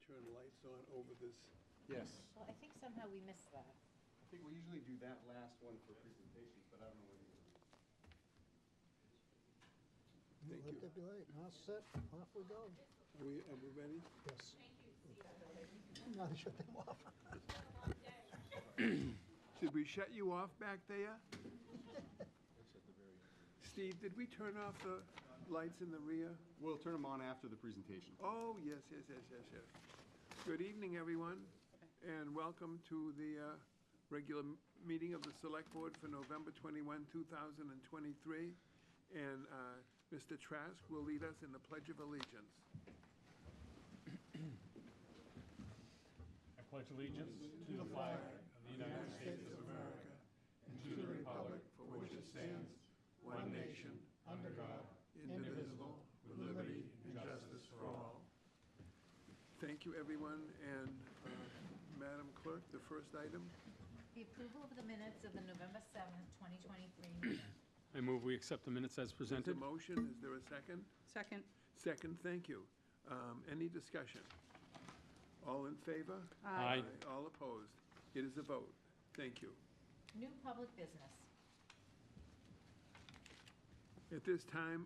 turn lights on over this. Yes. Well, I think somehow we missed that. I think we usually do that last one for presentations, but I don't know when you. Thank Let you. there be light. All set. Off we go. Are we ready? Yes. Now they shut them off. Should we shut you off back there? Steve, did we turn off the lights in the rear? We'll turn them on after the presentation. Oh, yes. Good evening, everyone, and welcome to the regular meeting of the Select Board for November 21, 2023. And Mr. Trask will lead us in the Pledge of Allegiance. I pledge allegiance to the flag of the United States of America and to the republic for which it stands, one nation, under God, indivisible, with liberty and justice for all. Thank you, everyone. And Madam Clerk, the first item. The approval of the minutes of the November 7th, 2023 meeting. I move we accept the minutes as There's a presented. motion. Is there a second? Second. Second, thank you. Any discussion? All in favor? Aye. All opposed? It is a vote. Thank you. New public business. At this time,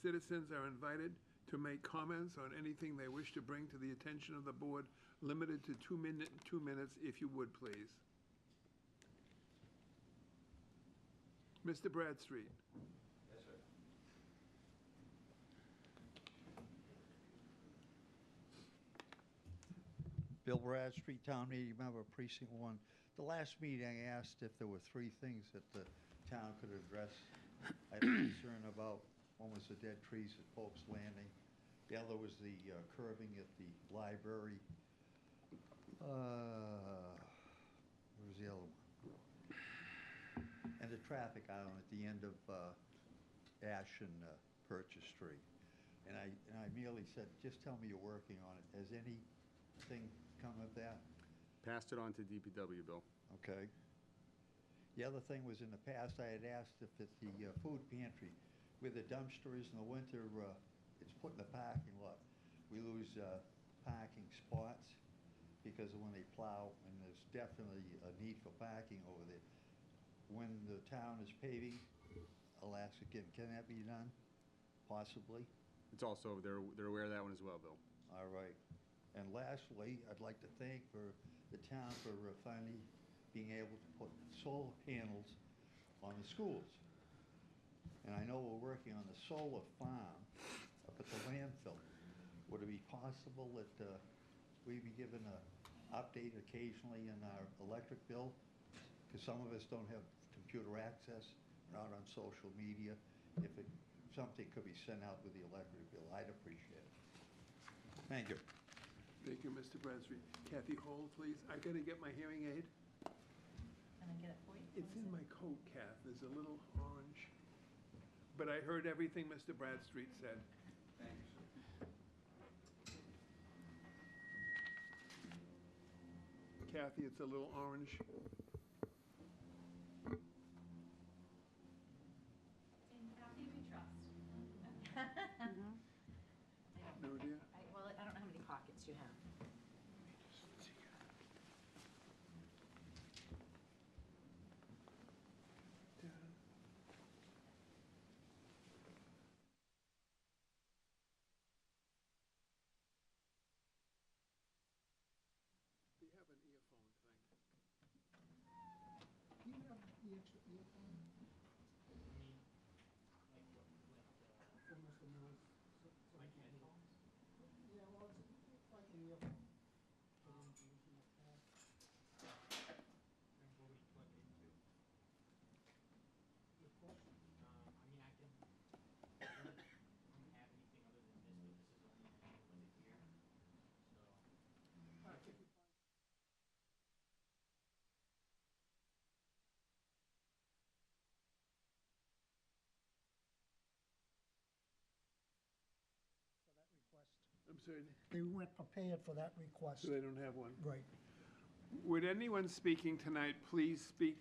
citizens are invited to make comments on anything they wish to bring to the attention of the board, limited to 2 minutes, if you would, please. Mr. Bradstreet. Yes, sir. Bill Bradstreet, Town Meeting Member, Precinct 1. The last meeting, I asked if there were 3 things that the town could address. I had a concern about, one was the dead trees at Pope's Landing. The other was the curbing at the library. What was the other one? And the traffic island at the end of Ash and Purchase Street. And I merely said, just tell me you're working on it. Has anything come of that? Passed it on to DPW, Bill. Okay. The other thing was, in the past, I had asked if at the food pantry, where the dumpster is in the winter, it's put in the parking lot. We lose parking spots because of when they plow, and there's definitely a need for parking over there. When the town is paving, I'll ask again, can that be done? Possibly. It's also, they're aware of that one as well, Bill. All right. And lastly, I'd like to thank the town for finally being able to put solar panels on the schools. And I know we're working on the solar farm up at the landfill. Would it be possible that we be given an update occasionally in our electric bill? Because some of us don't have computer access, we're not on social media. If something could be sent out with the electric bill, I'd appreciate it. Thank you. Thank you, Mr. Bradstreet. Kathy, hold, please. I gotta get my hearing aid. Can I get it for you? It's in my coat, Kath. There's a little orange. But I heard everything Mr. Bradstreet said. Thanks. Kathy, it's a little orange. In Kathy we trust. No, dear? Well, I don't know how many pockets you have. We have an earphone thing. Do you have the extra earphone? For Mr. Mills, so he can hear. Yeah, well, it's like an earphone. Put in the Ethernet pad. Good question. All right, if you find- For that request. I'm sorry, They weren't prepared for that request. so they don't have one. Right. Would anyone speaking tonight please speak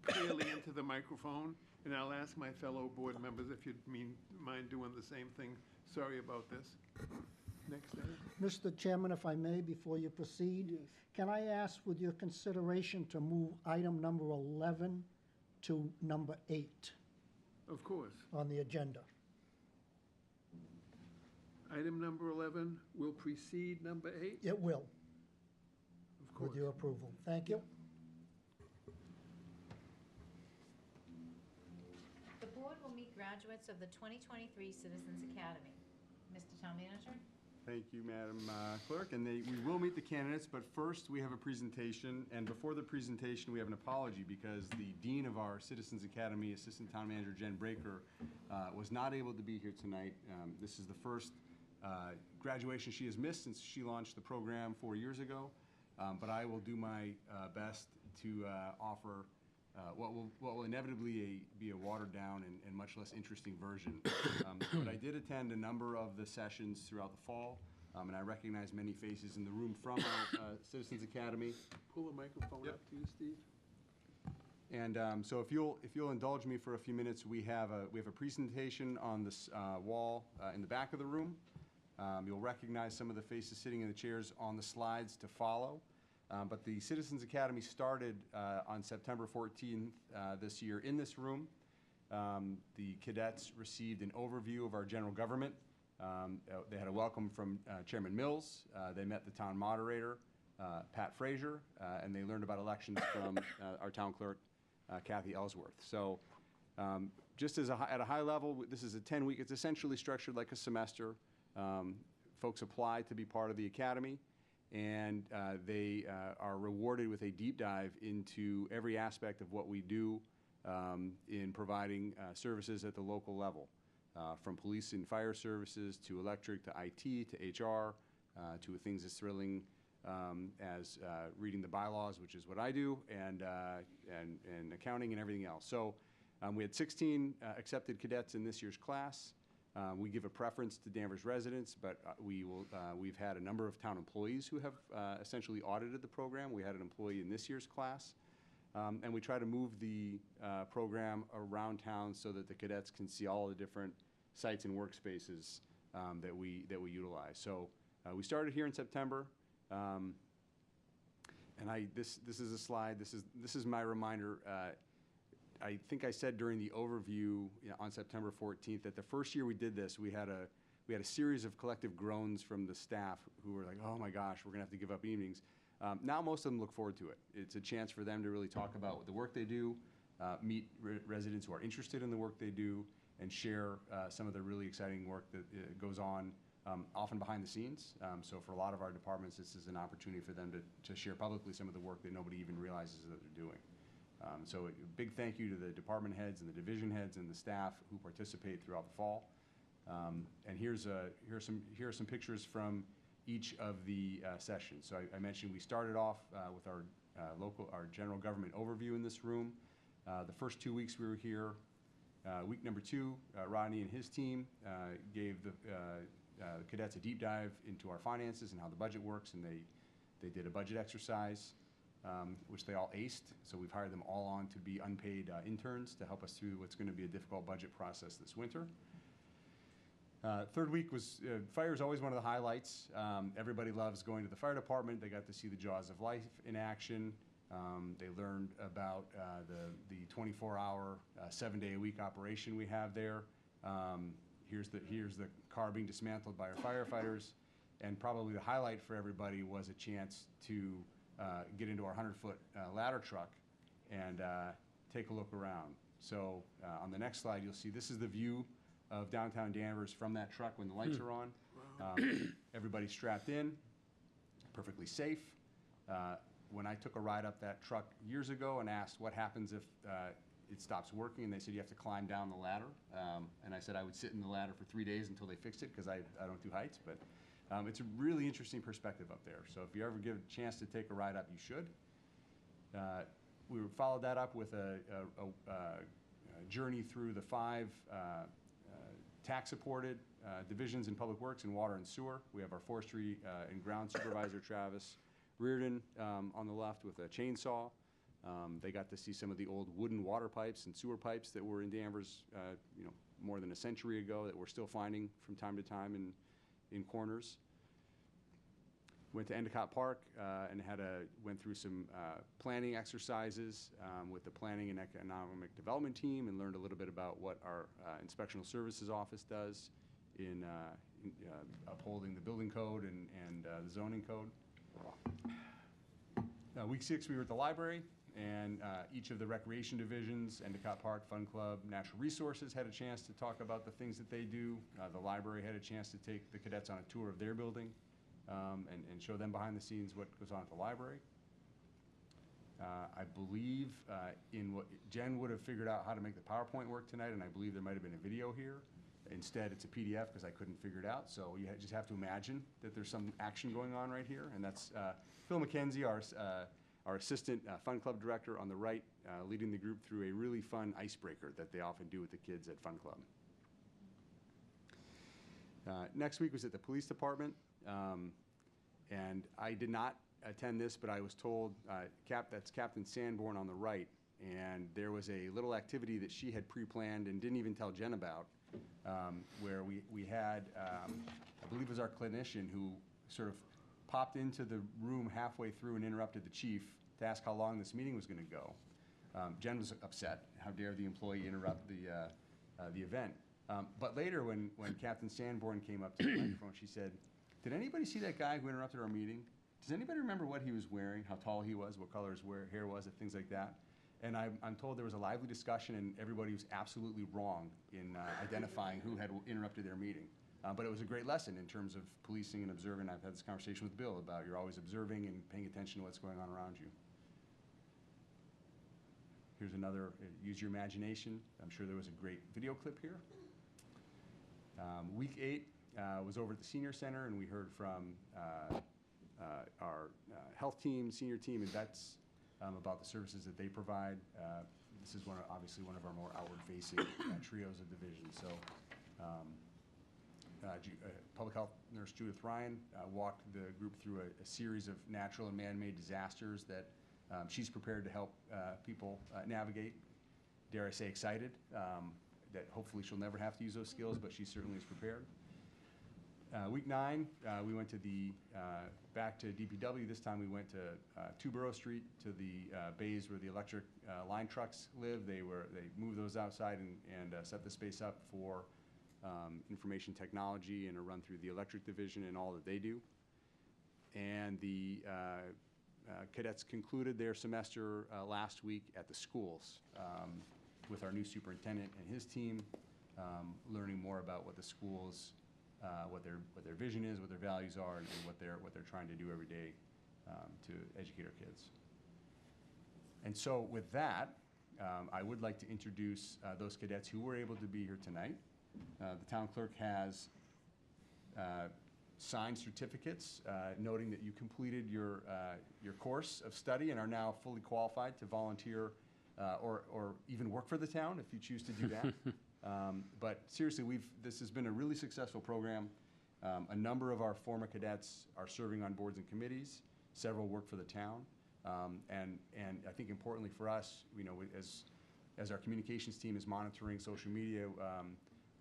clearly into the microphone? And I'll ask my fellow board members if you'd mind doing the same thing. Sorry about this. Next item. Mr. Chairman, if I may, before you proceed, can I ask with your consideration to move item number 11 to number 8 Of course. on the agenda? Item number 11 will precede number 8? It will, Of course. with your approval. Thank you. The board will meet graduates of the 2023 Citizens Academy. Mr. Town Manager? Thank you, Madam Clerk, and we will meet the candidates, but first we have a presentation, and before the presentation, we have an apology because the Dean of our Citizens Academy, Assistant Town Manager Jen Breaker, was not able to be here tonight. This is the first graduation she has missed since she launched the program 4 years ago, but I will do my best to offer what will inevitably be a watered-down and much less interesting version. But I did attend a number of the sessions throughout the fall, and I recognize many faces in the room from our Citizens Academy. Pull the microphone Yep. up to you, Steve. And so if you'll indulge me for a few minutes, we have a presentation on this wall in the back of the room. You'll recognize some of the faces sitting in the chairs on the slides to follow. But the Citizens Academy started on September 14th this year in this room. The cadets received an overview of our general government. They had a welcome from Chairman Mills. They met the town moderator, Pat Frazier, and they learned about elections from our town clerk, Kathy Ellsworth. So just as at a high level, this is a 10-week, it's essentially structured like a semester. Folks apply to be part of the academy, and they are rewarded with a deep dive into every aspect of what we do in providing services at the local level, from police and fire services to electric to IT to HR to things as thrilling as reading the bylaws, which is what I do, and accounting and everything else. So we had 16 accepted cadets in this year's class. We give a preference to Danvers residents, but we've had a number of town employees who have essentially audited the program. We had an employee in this year's class. And we try to move the program around town so that the cadets can see all the different sites and workspaces that we utilize. So we started here in September. And this is a slide, this is my reminder. I think I said during the overview on September 14th that the first year we did this, we had a series of collective groans from the staff who were like, oh my gosh, we're gonna have to give up evenings. Now most of them look forward to it. It's a chance for them to really talk about the work they do, meet residents who are interested in the work they do, and share some of the really exciting work that goes on, often behind the scenes. So for a lot of our departments, this is an opportunity for them to share publicly some of the work that nobody even realizes that they're doing. So a big thank you to the department heads and the division heads and the staff who participate throughout the fall. And here are some pictures from each of the sessions. So I mentioned we started off with our general government overview in this room. The first 2 weeks we were here. Week number 2, Rodney and his team gave the cadets a deep dive into our finances and how the budget works, and they did a budget exercise, which they all aced. So we've hired them all on to be unpaid interns to help us through what's going to be a difficult budget process this winter. Third week was, fire is always one of the highlights. Everybody loves going to the fire department. They got to see the jaws of life in action. They learned about the 24-hour, 7-day-a-week operation we have there. Here's the car being dismantled by our firefighters. And probably the highlight for everybody was a chance to get into our 100-foot ladder truck and take a look around. So on the next slide, you'll see this is the view of downtown Danvers from that truck when the lights are on. Everybody's strapped in, perfectly safe. When I took a ride up that truck years ago and asked what happens if it stops working, and they said you have to climb down the ladder. And I said I would sit in the ladder for 3 days until they fixed it, because I don't do heights. But it's a really interesting perspective up there. So if you ever give a chance to take a ride up, you should. We followed that up with a journey through the 5 tax-supported divisions in Public Works and Water and Sewer. We have our Forestry and Ground Supervisor, Travis Reardon, on the left with a chainsaw. They got to see some of the old wooden water pipes and sewer pipes that were in Danvers, more than a century ago, that we're still finding from time to time in corners. Went to Endicott Park and went through some planning exercises with the Planning and Economic Development team and learned a little bit about what our Inspectional Services Office does in upholding the building code and the zoning code. Week 6, we were at the library, and each of the recreation divisions, Endicott Park, Fun Club, Natural Resources, had a chance to talk about the things that they do. The library had a chance to take the cadets on a tour of their building and show them behind the scenes what goes on at the library. I believe Jen would have figured out how to make the PowerPoint work tonight, and I believe there might have been a video here. Instead, it's a PDF because I couldn't figure it out. So you just have to imagine that there's some action going on right here. And that's Phil McKenzie, our assistant Fun Club director on the right, leading the group through a really fun icebreaker that they often do with the kids at Fun Club. Next week was at the police department. And I did not attend this, but I was told, that's Captain Sanborn on the right. And there was a little activity that she had pre-planned and didn't even tell Jen about, where we had, I believe it was our clinician who sort of popped into the room halfway through and interrupted the chief to ask how long this meeting was going to go. Jen was upset. How dare the employee interrupt the event? But later, when Captain Sanborn came up to the microphone, she said, "Did anybody see that guy who interrupted our meeting? Does anybody remember what he was wearing, how tall he was, what color his hair was, and things like that?" And I'm told there was a lively discussion, and everybody was absolutely wrong in identifying who had interrupted their meeting. But it was a great lesson in terms of policing and observing. I've had this conversation with Bill about you're always observing and paying attention to what's going on around you. Here's another, use your imagination. I'm sure there was a great video clip here. Week 8 was over at the Senior Center, and we heard from our health team, senior team, and vets about the services that they provide. This is obviously one of our more outward-facing trios of divisions. So public health nurse Judith Ryan walked the group through a series of natural and man-made disasters that she's prepared to help people navigate. Dare I say excited, that hopefully she'll never have to use those skills, but she certainly is prepared. Week 9, we went to back to DPW. This time we went to Two-Borough Street to the bays where the electric line trucks live. They moved those outside and set the space up for information technology and a run through the electric division and all that they do. And the cadets concluded their semester last week at the schools with our new superintendent and his team, learning more about what the schools, what their vision is, what their values are, and what they're trying to do every day to educate our kids. And so with that, I would like to introduce those cadets who were able to be here tonight. The town clerk has signed certificates noting that you completed your course of study and are now fully qualified to volunteer or even work for the town if you choose to do that. But seriously, this has been a really successful program. A number of our former cadets are serving on boards and committees. Several work for the town. And I think importantly for us, as our communications team is monitoring social media,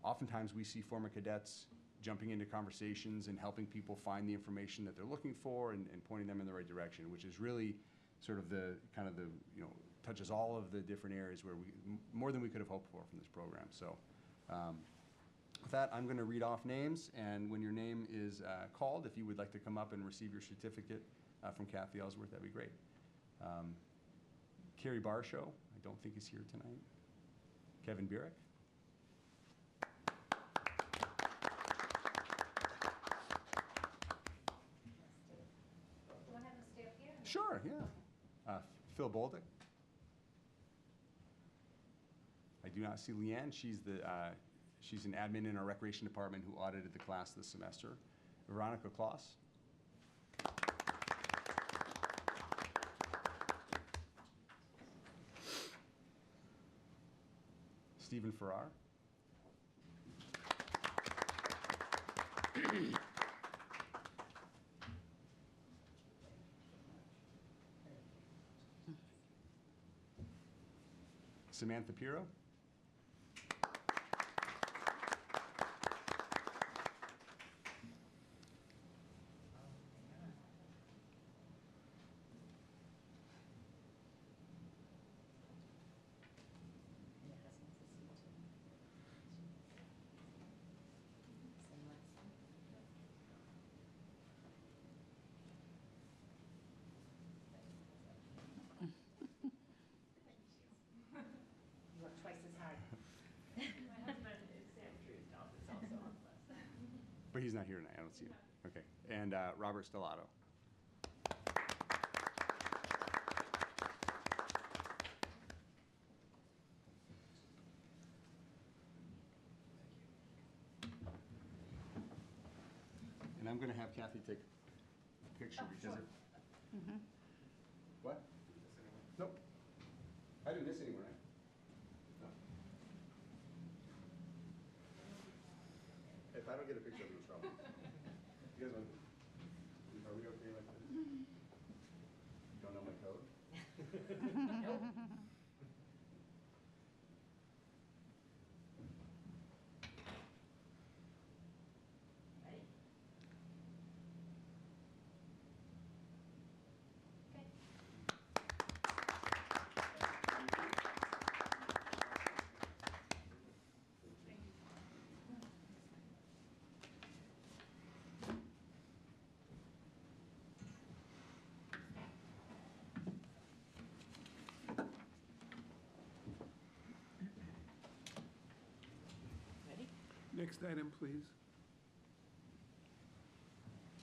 oftentimes we see former cadets jumping into conversations and helping people find the information that they're looking for and pointing them in the right direction, which is really sort of touches all of the different areas where more than we could have hoped for from this program. So with that, I'm going to read off names, and when your name is called, if you would like to come up and receive your certificate from Kathy Ellsworth, that'd be great. Carrie Barshow, I don't think is here tonight. Kevin Burek. Do you want to have them stay up here? Sure, yeah. Phil Boldick. I do not see Leanne. She's an admin in our recreation department who audited the class this semester. Veronica Kloss. Stephen Farrar. Samantha Piro. But he's not here tonight. I don't see him. Okay. And Robert Stellato. And I'm going to have Kathy take a picture because it. What? Nope. I didn't miss anyone, right? No. If I don't get a picture, I'm in trouble. You guys want, are we okay like this? Don't know my code? Ready? Next item, please.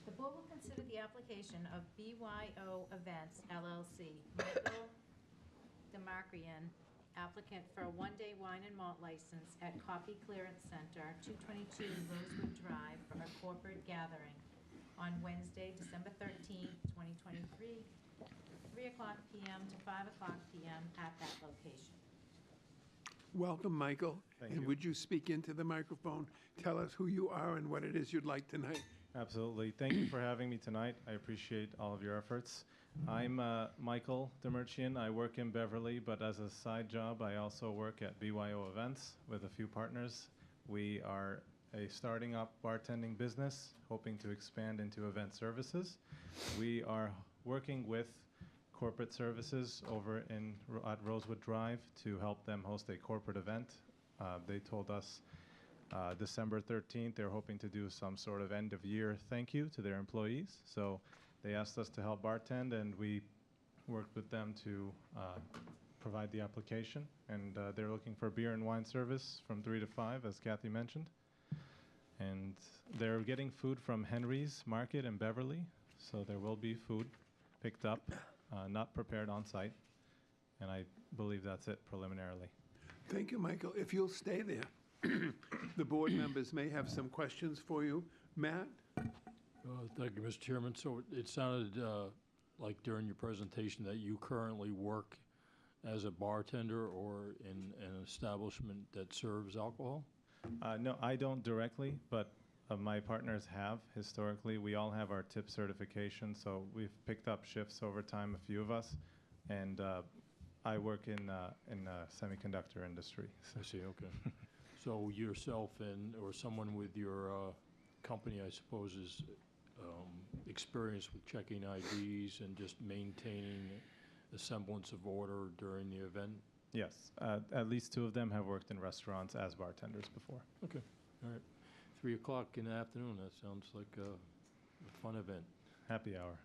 The board will consider the application of BYO Events LLC, Michael Demarkian, applicant for a one-day wine and malt license at Copy Clearance Center, 222 Rosewood Drive, for a corporate gathering on Wednesday, December 13th, 2023, 3 o'clock p.m. to 5 o'clock p.m. at that location. Welcome, Michael. Thank And you. would you speak into the microphone? Tell us who you are and what it is you'd like tonight. Absolutely. Thank you for having me tonight. I appreciate all of your efforts. I'm Michael Demarchian. I work in Beverly, but as a side job, I also work at BYO Events with a few partners. We are a starting up bartending business, hoping to expand into event services. We are working with corporate services over at Rosewood Drive to help them host a corporate event. They told us December 13th, they're hoping to do some sort of end of year thank you to their employees. So they asked us to help bartend, and we worked with them to provide the application. And they're looking for beer and wine service from 3 to 5, as Kathy mentioned. And they're getting food from Henry's Market in Beverly, so there will be food picked up, not prepared on site. And I believe that's it preliminarily. Thank you, Michael. If you'll stay there, the board members may have some questions for you. Matt? Thank you, Mr. Chairman. So it sounded like during your presentation that you currently work as a bartender or in an establishment that serves alcohol? No, I don't directly, but my partners have historically. We all have our tip certification, so we've picked up shifts over time, a few of us, and I work in semiconductor industry. I see, okay. So yourself or someone with your company, I suppose, is experienced with checking IDs and just maintaining a semblance of order during the event? Yes, at least 2 of them have worked in restaurants as bartenders before. Okay, all right. 3 o'clock in the afternoon, that sounds like a fun event. Happy hour.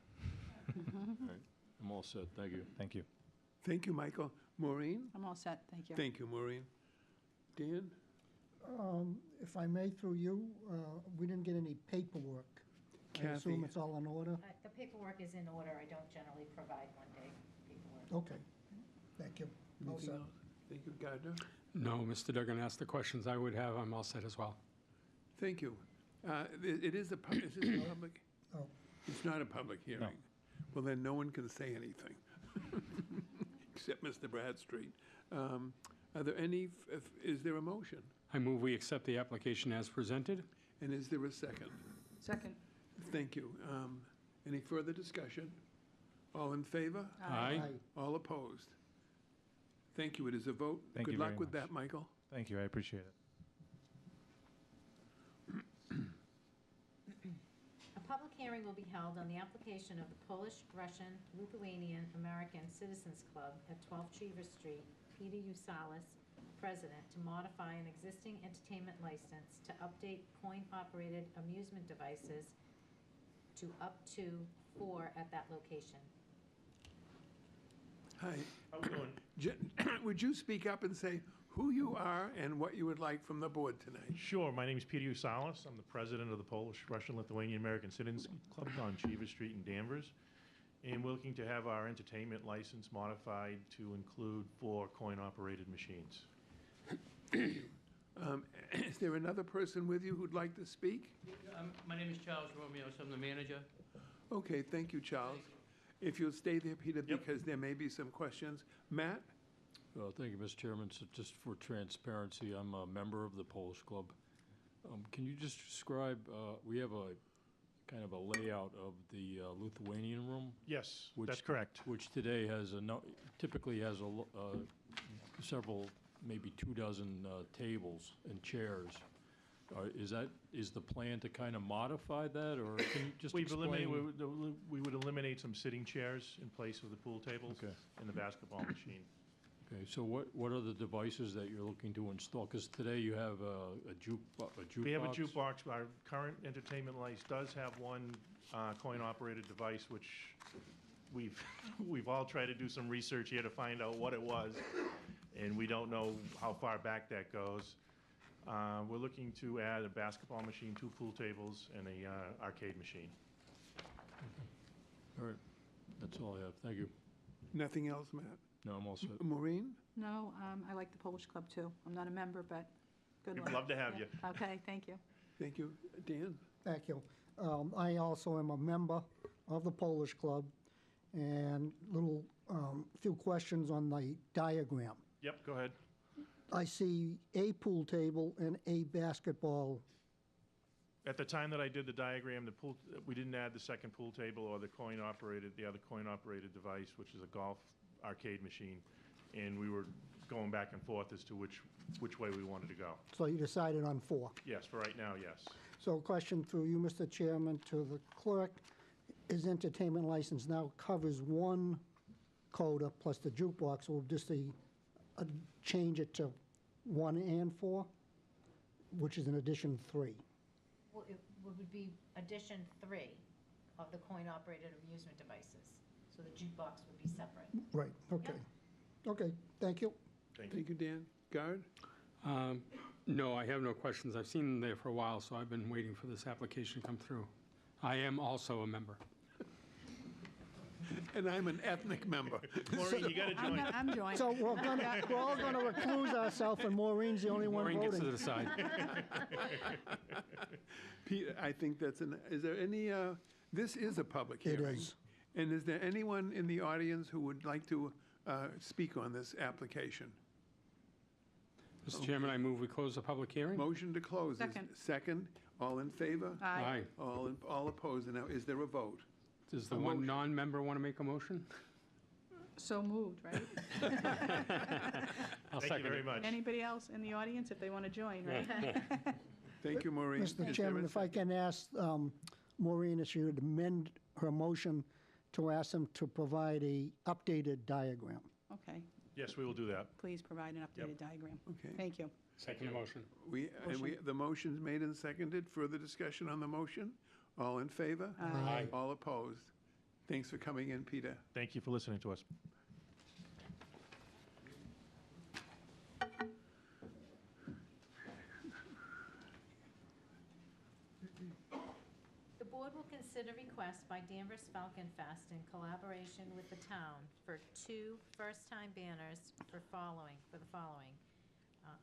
All right, I'm all set, thank you. Thank you. Thank you, Michael. Maureen? I'm all set, thank you. Thank you, Maureen. Dan? If I may, through you, we didn't get any paperwork. I Kathy. assume it's all in order? The paperwork is in order. I don't generally provide one-day paperwork. Okay, thank you. All Anything set. else? Thank you, Gardner. No, Mr. Duggan asked the questions I would have. I'm all set as well. Thank you. It is a, is this a public? Oh. It's not a public hearing. Well, then no one can say anything, except Mr. Bradstreet. Are there any, is there a motion? I move we accept the application as presented. And is there a second? Second. Thank you. Any further discussion? All in favor? Aye. All opposed? Thank you. It is a vote. Thank you Good very luck with much. that, Michael. Thank you, I appreciate it. A public hearing will be held on the application of the Polish, Russian, Lithuanian, American Citizens Club at 12 Cheever Street, Peter Usalis, President, to modify an existing entertainment license to update coin-operated amusement devices to up to 4 at that location. Hi. How we doing? Would you speak up and say who you are and what you would like from the board tonight. Sure. My name is Peter Usalis. I'm the president of the Polish, Russian, Lithuanian American Citizens Club on Cheever Street in Danvers. And we're looking to have our entertainment license modified to include 4 coin-operated machines. Is there another person with you who'd like to speak? My name is Charles Romeos. I'm the manager. Okay, thank you, Charles. If you'll stay there, Peter, Yep. because there may be some questions. Matt? Well, thank you, Mr. Chairman. So just for transparency, I'm a member of the Polish Club. Can you just describe, we have a kind of a layout of the Lithuanian room? Yes, Which- that's correct. Which today has typically has several, maybe 24 tables and chairs. Is the plan to kind of modify that, or can you just explain? We would eliminate some sitting chairs in place of the pool tables Okay. and the basketball machine. Okay, so what are the devices that you're looking to install? Because today you have a jukebox. We have a jukebox. Our current entertainment license does have one coin-operated device, which we've all tried to do some research here to find out what it was, and we don't know how far back that goes. We're looking to add a basketball machine, 2 pool tables, and a arcade machine. All right, that's all I have. Thank you. Nothing else, Matt? No, I'm all set. Maureen? No, I like the Polish Club too. I'm not a member, but good luck. We'd love to have Yeah. you. Okay, thank you. Thank you. Dan? Thank you. I also am a member of the Polish Club, and few questions on the diagram. Yep, go ahead. I see a pool table and a basketball. At the time that I did the diagram, we didn't add the second pool table or the other coin-operated device, which is a golf arcade machine, and we were going back and forth as to which way we wanted to go. So you decided on 4. Yes, for right now, yes. So question through you, Mr. Chairman, to the clerk. His entertainment license now covers 1 coda plus the jukebox. Will just change it to 1 and 4, which is an addition 3. Well, it would be addition 3 of the coin-operated amusement devices. So the jukebox would be separate. Right, okay. Okay, thank you. Thank you. Thank you, Dan. Guard? No, I have no questions. I've seen them there for a while, so I've been waiting for this application to come through. I am also a member. And I'm an ethnic member. Maureen, you gotta join. I'm joining. So we're all going to recluse ourselves, and Maureen's the only one Maureen gets to voting. decide. Peter, I think is there any, this is a public It hearing. is. And is there anyone in the audience who would like to speak on this application? Mr. Chairman, I move we close the public hearing. Motion to close. is Second. Second. All in favor? Aye. All opposed. And now, is there a vote? Does the A one motion. non-member want to make a motion? So moved, right? I'll Thank you second very it. much. Anybody else in the audience if they want to join, right? Thank you, Maureen. Is Mr. there Chairman, a if I second? can ask Maureen if she would amend her motion to ask them to provide a updated diagram. Okay, Yes, we will do that. please provide an updated diagram. Okay. Thank you. Second motion. The motion's made and seconded. Further discussion on the motion? All in favor? Aye. All opposed? Thanks for coming in, Peter. Thank you for listening to us. The board will consider requests by Danvers Falcon Fest in collaboration with the town for 2 first-time banners for the following.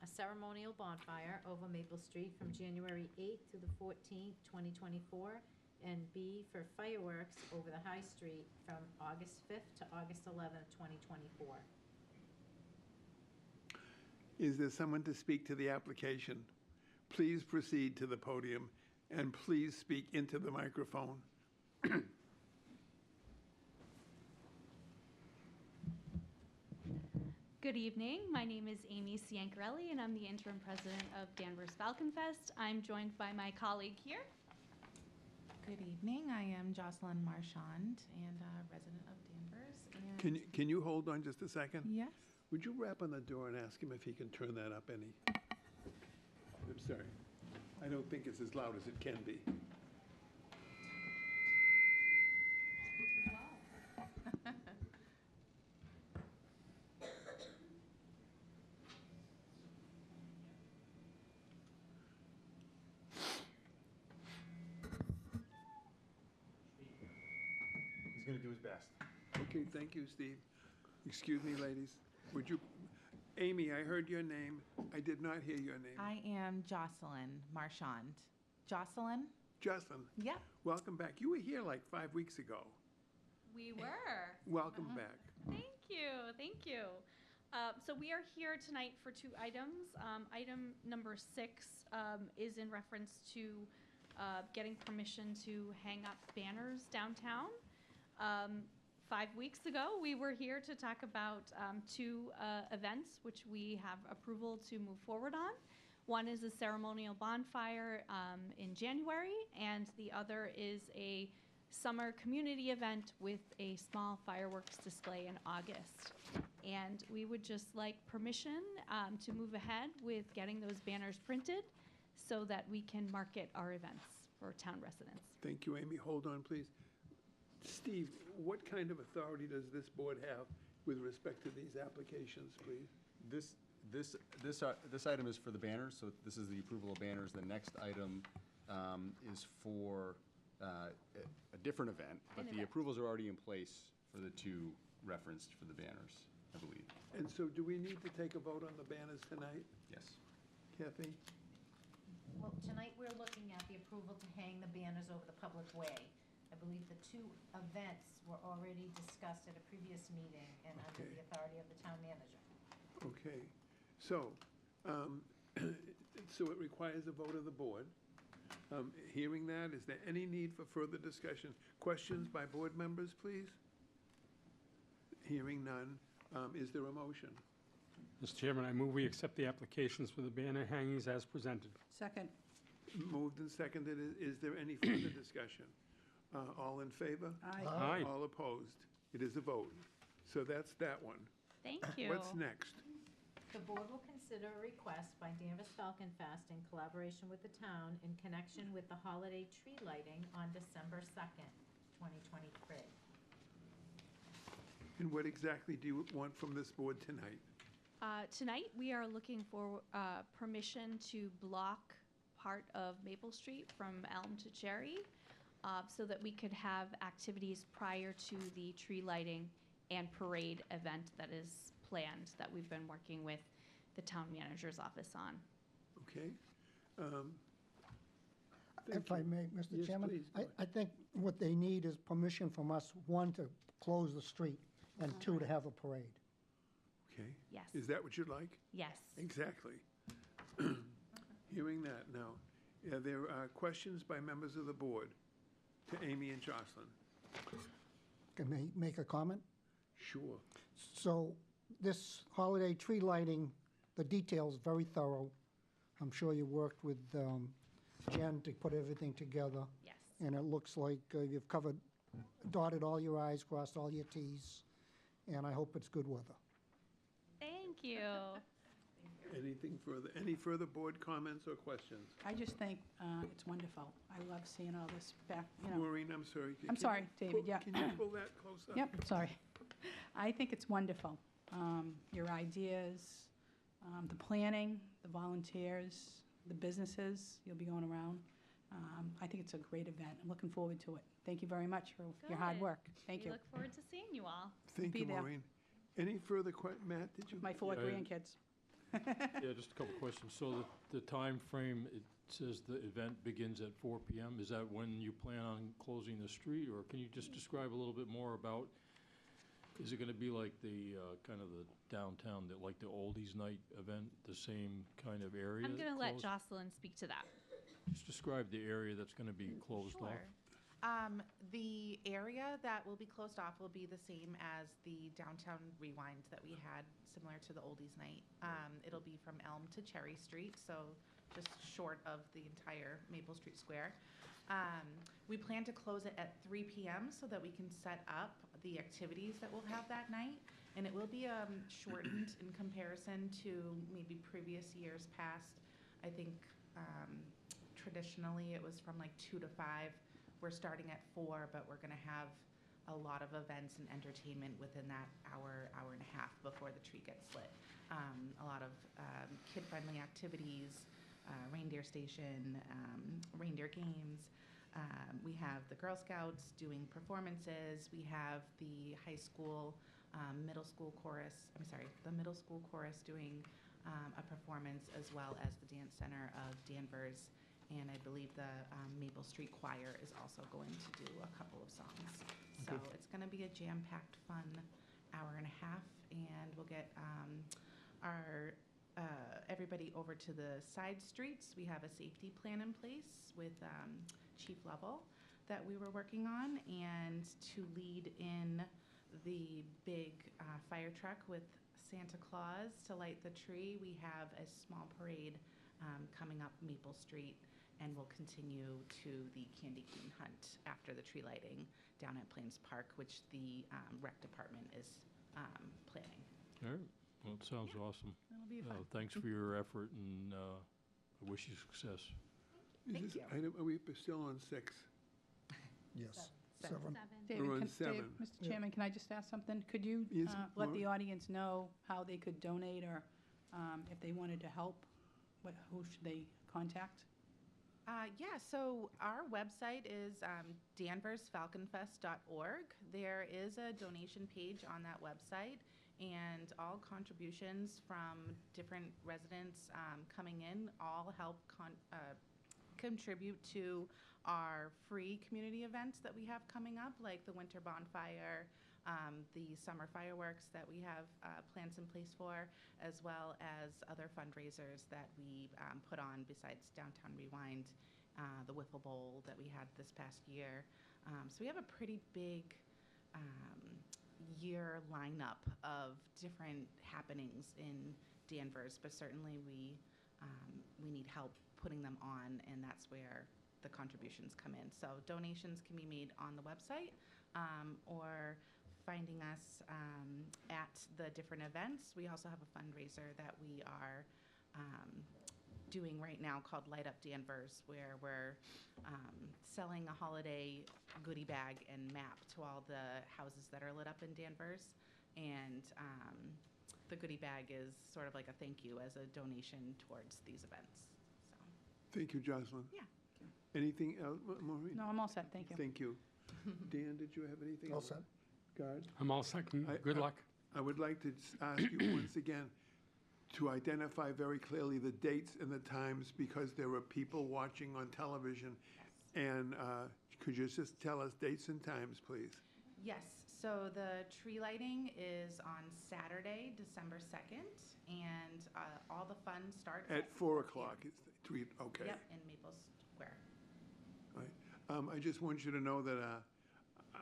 A ceremonial bonfire over Maple Street from January 8th to the 14th, 2024, and B, for fireworks over the High Street from August 5th to August 11th, 2024. Is there someone to speak to the application? Please proceed to the podium, and please speak into the microphone. Good evening. My name is Amy Ciancarelli, and I'm the interim president of Danvers Falcon Fest. I'm joined by my colleague here. Good evening. I am Jocelyn Marchand and a resident of Danvers. And Can you hold on just a second? yes, Would you rap on the door and ask him if he can turn that up any? I'm sorry. I don't think it's as loud as it can be. going to do his best. Okay, thank you, Steve. Excuse me, ladies. Would you, Amy, I heard your name. I did not hear your name. I am Jocelyn Marchand. Jocelyn? Jocelyn, Yep. welcome back. You were here like 5 weeks ago. We were. Welcome back. Thank you, thank you. So we are here tonight for two items. Item number 6 is in reference to getting permission to hang up banners downtown. 5 weeks ago, we were here to talk about two events which we have approval to move forward on. One is a ceremonial bonfire in January, and the other is a summer community event with a small fireworks display in August. And we would just like permission to move ahead with getting those banners printed so that we can market our events for town residents. Thank you, Amy. Hold on, please. Steve, what kind of authority does this board have with respect to these applications, please? This item is for the banners, so this is the approval of banners. The next item is for a different event, but the approvals are already in place for the two referenced for the banners, I believe. And so do we need to take a vote on the banners tonight? Yes. Kathy? Well, tonight we're looking at the approval to hang the banners over the public way. I believe the two events were already discussed at a previous meeting and under Okay. the authority of the town manager. Okay. So, so it requires a vote of the board. Hearing that, is there any need for further discussion? Questions by board members, please? Hearing none. Is there a motion? Mr. Chairman, I move we accept the applications for the banner hangings as presented. Second. Moved and seconded. Is there any further discussion? All in favor? Aye. All opposed? It is a vote. So that's that one. Thank you. What's next? The board will consider a request by Danvers Falcon Fest in collaboration with the town in connection with the holiday tree lighting on December 2nd, 2023. And what exactly do you want from this board tonight? Tonight, we are looking for permission to block part of Maple Street from Elm to Cherry so that we could have activities prior to the tree lighting and parade event that is planned that we've been working with the town manager's office on. Okay. If I may, Mr. Yes, Chairman, please, go I think what they need is permission from us, one, to close the street, and two, to have a parade. Okay. Yes. Is that what you'd like? Yes. Exactly. Hearing that now, there are questions by members of the board to Amy and Jocelyn. Can I make a comment? Sure. So this holiday tree lighting, the detail's very thorough. I'm sure you worked with Jen to put everything together. Yes. And it looks like you've dotted all your i's, crossed all your t's, and I hope it's good weather. Thank you. Anything further? Any further board comments or questions? I just think it's wonderful. I love seeing all this back, you know. Maureen, I'm sorry. I'm sorry, David, yeah. Can you pull that closer? Yep, sorry. I think it's wonderful. Your ideas, the planning, the volunteers, the businesses you'll be going around. I think it's a great event. I'm looking forward to it. Thank you very much for your hard Good. work. Thank We you. look forward to seeing you all. Thank Be you, there. Maureen. Any further Matt, did you? My 4 Yeah. grandkids. Yeah, just a couple questions. So the time frame, it says the event begins at 4 PM. Is that when you plan on closing the street? Or can you just describe a little bit more about, is it going to be like the, kind of the downtown, like the oldies night event, the same kind of area? I'm going to let closed? Jocelyn speak to that. Just describe the area that's going to be closed off. Sure. The area that will be closed off will be the same as the downtown rewind that we had, similar to the oldies night. It'll be from Elm to Cherry Street, so just short of the entire Maple Street Square. We plan to close it at 3 PM so that we can set up the activities that we'll have that night. And it will be shortened in comparison to maybe previous years past. I think traditionally it was from like 2 to 5. We're starting at 4, but we're going to have a lot of events and entertainment within that hour and a half before the tree gets lit. A lot of kid-friendly activities, reindeer station, reindeer games, We have the Girl Scouts doing performances. We have the high school, middle school chorus, the middle school chorus doing a performance, as well as the Dance Center of Danvers. And I believe the Maple Street Choir is also going to do a couple of songs. So it's going to be a jam-packed, fun hour and a half, and we'll get everybody over to the side streets. We have a safety plan in place with Chief Lovell that we were working on, and to lead in the big fire truck with Santa Claus to light the tree, we have a small parade coming up Maple Street, and we'll continue to the Candy Cane Hunt after the tree lighting down at Plains Park, which the rec department is planning. All right. Well, it sounds awesome. That'll be fun. Thanks for your effort, and I wish you success. Thank you. Are we still on 6? Yes. Seven. 7. David, We're on can- 7. Mr. Yeah. Chairman, can I just ask something? Could you Yes, let the Maureen. audience know how they could donate, or if they wanted to help, who should they contact? Yeah, so our website is danversfalconfest.org. There is a donation page on that website, and all contributions from different residents coming in all help contribute to our free community events that we have coming up, like the winter bonfire, the summer fireworks that we have plans in place for, as well as other fundraisers that we put on besides Downtown Rewind, the Wiffle Bowl that we had this past year. So we have a pretty big year lineup of different happenings in Danvers, but certainly we need help putting them on, and that's where the contributions come in. So donations can be made on the website, or finding us at the different events. We also have a fundraiser that we are doing right now called Light Up Danvers, where we're selling a holiday goodie bag and map to all the houses that are lit up in Danvers. And the goodie bag is sort of like a thank you as a donation towards these events. So, Thank you, Jocelyn. yeah. Anything else, Maureen? No, I'm all set, thank you. Thank you. Dan, did you have anything? All else? set. Guard? I'm all second. I- Good luck. I would like to ask you once again to identify very clearly the dates and the times, because there are people watching on television. And could you just tell us dates and times, please? Yes, so the tree lighting is on Saturday, December 2nd, and all the fun starts At 4 o'clock, p.m. it's the tweet, okay. Yep, in Maple Square. Right. I just want you to know that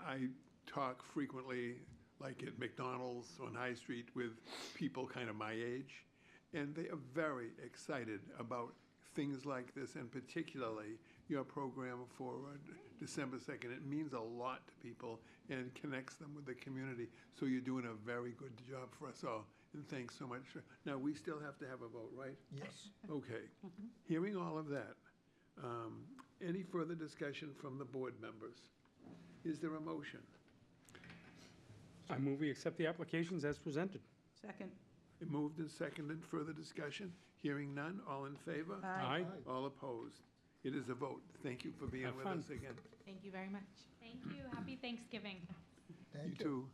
I talk frequently, like at McDonald's on High Street, with people kind of my age, and they are very excited about things like this, and particularly your program for December 2nd. It means a lot to people and connects them with the community. So you're doing a very good job for us all, and thanks so much. Now, we still have to have a vote, right? Yes. Okay. Hearing all of that, any further discussion from the board members? Is there a motion? I move we accept the applications as presented. Second. Moved and seconded, further discussion? Hearing none, all in favor? Aye. All opposed? It is a vote. Thank you for being Have with fun. us again. Thank you very much. Thank you. Happy Thanksgiving. You Thank you. too.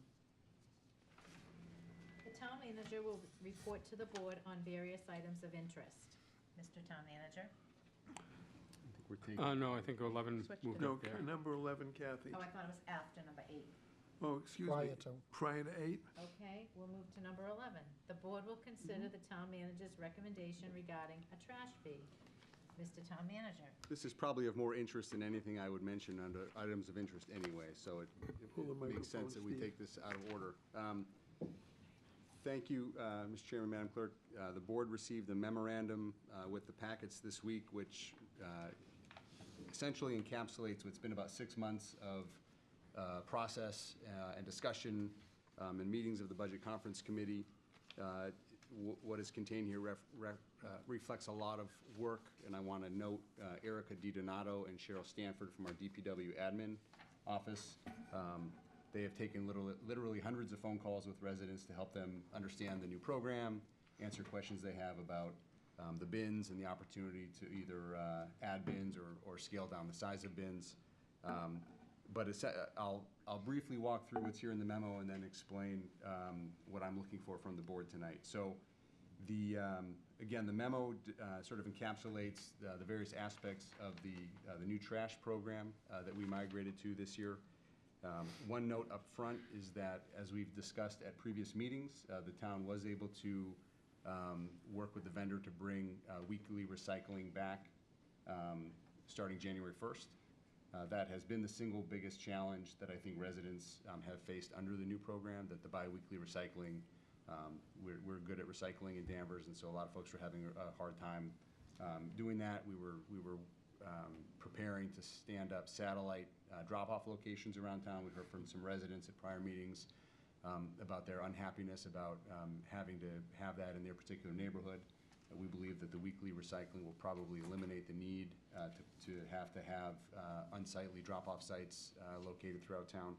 The town manager will report to the board on various items of interest. Mr. Town Manager? We're taking, No, I think 11 Switch moved No, up there. number 11, Kathy. Oh, I thought it was after number 8. Oh, excuse me. Prior to. Prior to 8? Okay, we'll move to number 11. The board will consider the town manager's recommendation regarding a trash fee. Mr. Town Manager? this is probably of more interest than anything I would mention under items of interest anyway, so it Pull the makes sense that we microphone, take this out of order. Thank you, Mr. Chairman, Madam Clerk. The board received a memorandum with the packets this week, which essentially encapsulates what's been about 6 months of process and discussion and meetings of the Budget Conference Committee. What is contained here reflects a lot of work, and I want to note Erica DiDonato and Cheryl Stanford from our DPW admin office. They have taken literally hundreds of phone calls with residents to help them understand the new program, answer questions they have about the bins and the opportunity to either add bins or scale down the size of bins. But I'll briefly walk through what's here in the memo and then explain what I'm looking for from the board tonight. So again, the memo sort of encapsulates the various aspects of the new trash program that we migrated to this year. One note up front is that, as we've discussed at previous meetings, the town was able to work with the vendor to bring weekly recycling back starting January 1st. That has been the single biggest challenge that I think residents have faced under the new program, that the biweekly recycling, we're good at recycling in Danvers, and so a lot of folks were having a hard time doing that. We were preparing to stand up satellite drop-off locations around town. We heard from some residents at prior meetings about their unhappiness about having to have that in their particular neighborhood. We believe that the weekly recycling will probably eliminate the need to have unsightly drop-off sites located throughout town.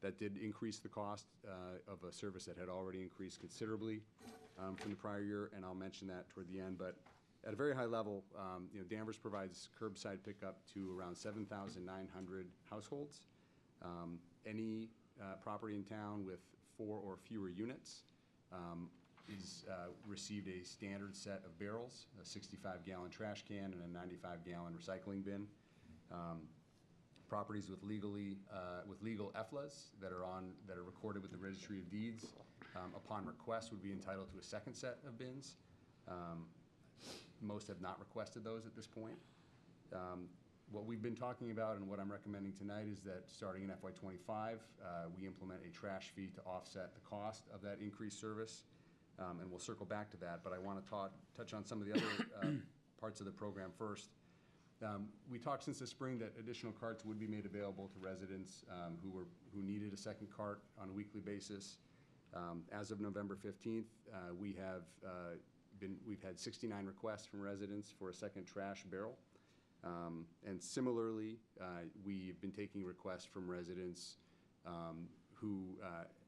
That did increase the cost of a service that had already increased considerably from the prior year, and I'll mention that toward the end. But at a very high level, Danvers provides curbside pickup to around 7,900 households. Any property in town with 4 or fewer units received a standard set of barrels, a 65-gallon trash can and a 95-gallon recycling bin. Properties with legal EFLAs that are recorded with the Registry of Deeds, upon request, would be entitled to a second set of bins. Most have not requested those at this point. What we've been talking about and what I'm recommending tonight is that starting in FY25, we implement a trash fee to offset the cost of that increased service. And we'll circle back to that, but I want to touch on some of the other parts of the program first. We talked since the spring that additional carts would be made available to residents who needed a second cart on a weekly basis. As of November 15th, we've had 69 requests from residents for a second trash barrel. And similarly, we've been taking requests from residents who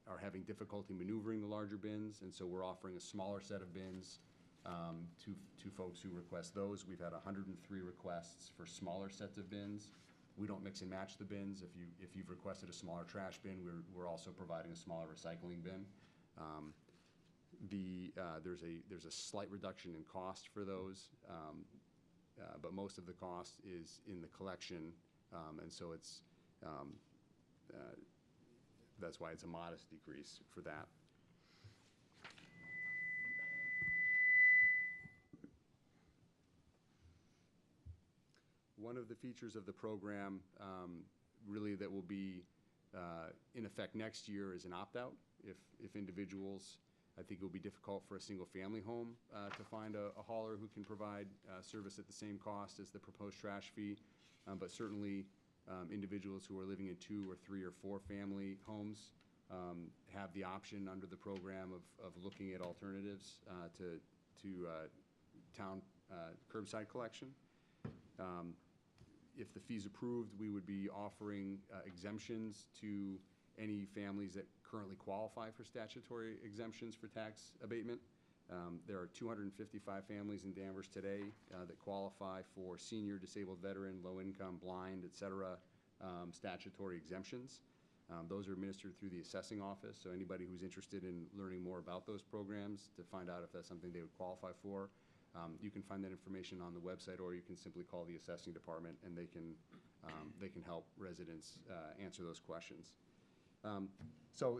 are having difficulty maneuvering the larger bins, and so we're offering a smaller set of bins to folks who request those. We've had 103 requests for smaller sets of bins. We don't mix and match the bins. If you've requested a smaller trash bin, we're also providing a smaller recycling bin. There's a slight reduction in cost for those, but most of the cost is in the collection, and so that's why it's a modest decrease for that. One of the features of the program really that will be in effect next year is an opt-out. If individuals, I think it will be difficult for a single-family home to find a hauler who can provide service at the same cost as the proposed trash fee, but certainly individuals who are living in 2 or 3 or 4 family homes have the option under the program of looking at alternatives to town curbside collection. If the fee's approved, we would be offering exemptions to any families that currently qualify for statutory exemptions for tax abatement. There are 255 families in Danvers today that qualify for senior, disabled veteran, low-income, blind, et cetera, statutory exemptions. Those are administered through the assessing office, so anybody who's interested in learning more about those programs to find out if that's something they would qualify for, you can find that information on the website, or you can simply call the assessing department and they can help residents answer those questions. So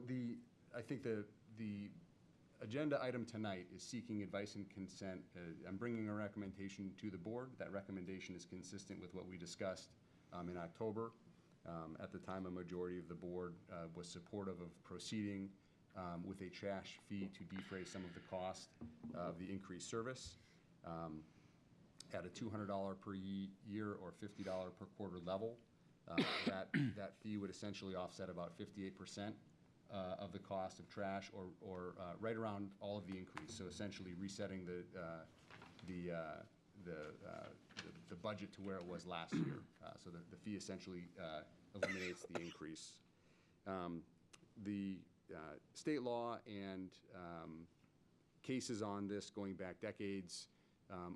I think the agenda item tonight is seeking advice and consent. I'm bringing a recommendation to the board. That recommendation is consistent with what we discussed in October. At the time, a majority of the board was supportive of proceeding with a trash fee to defray some of the cost of the increased service at a $200 per year or $50 per quarter level. That fee would essentially offset about 58% of the cost of trash, or right around all of the increase. So essentially resetting the budget to where it was last year. So the fee essentially eliminates the increase. The state law and cases on this going back decades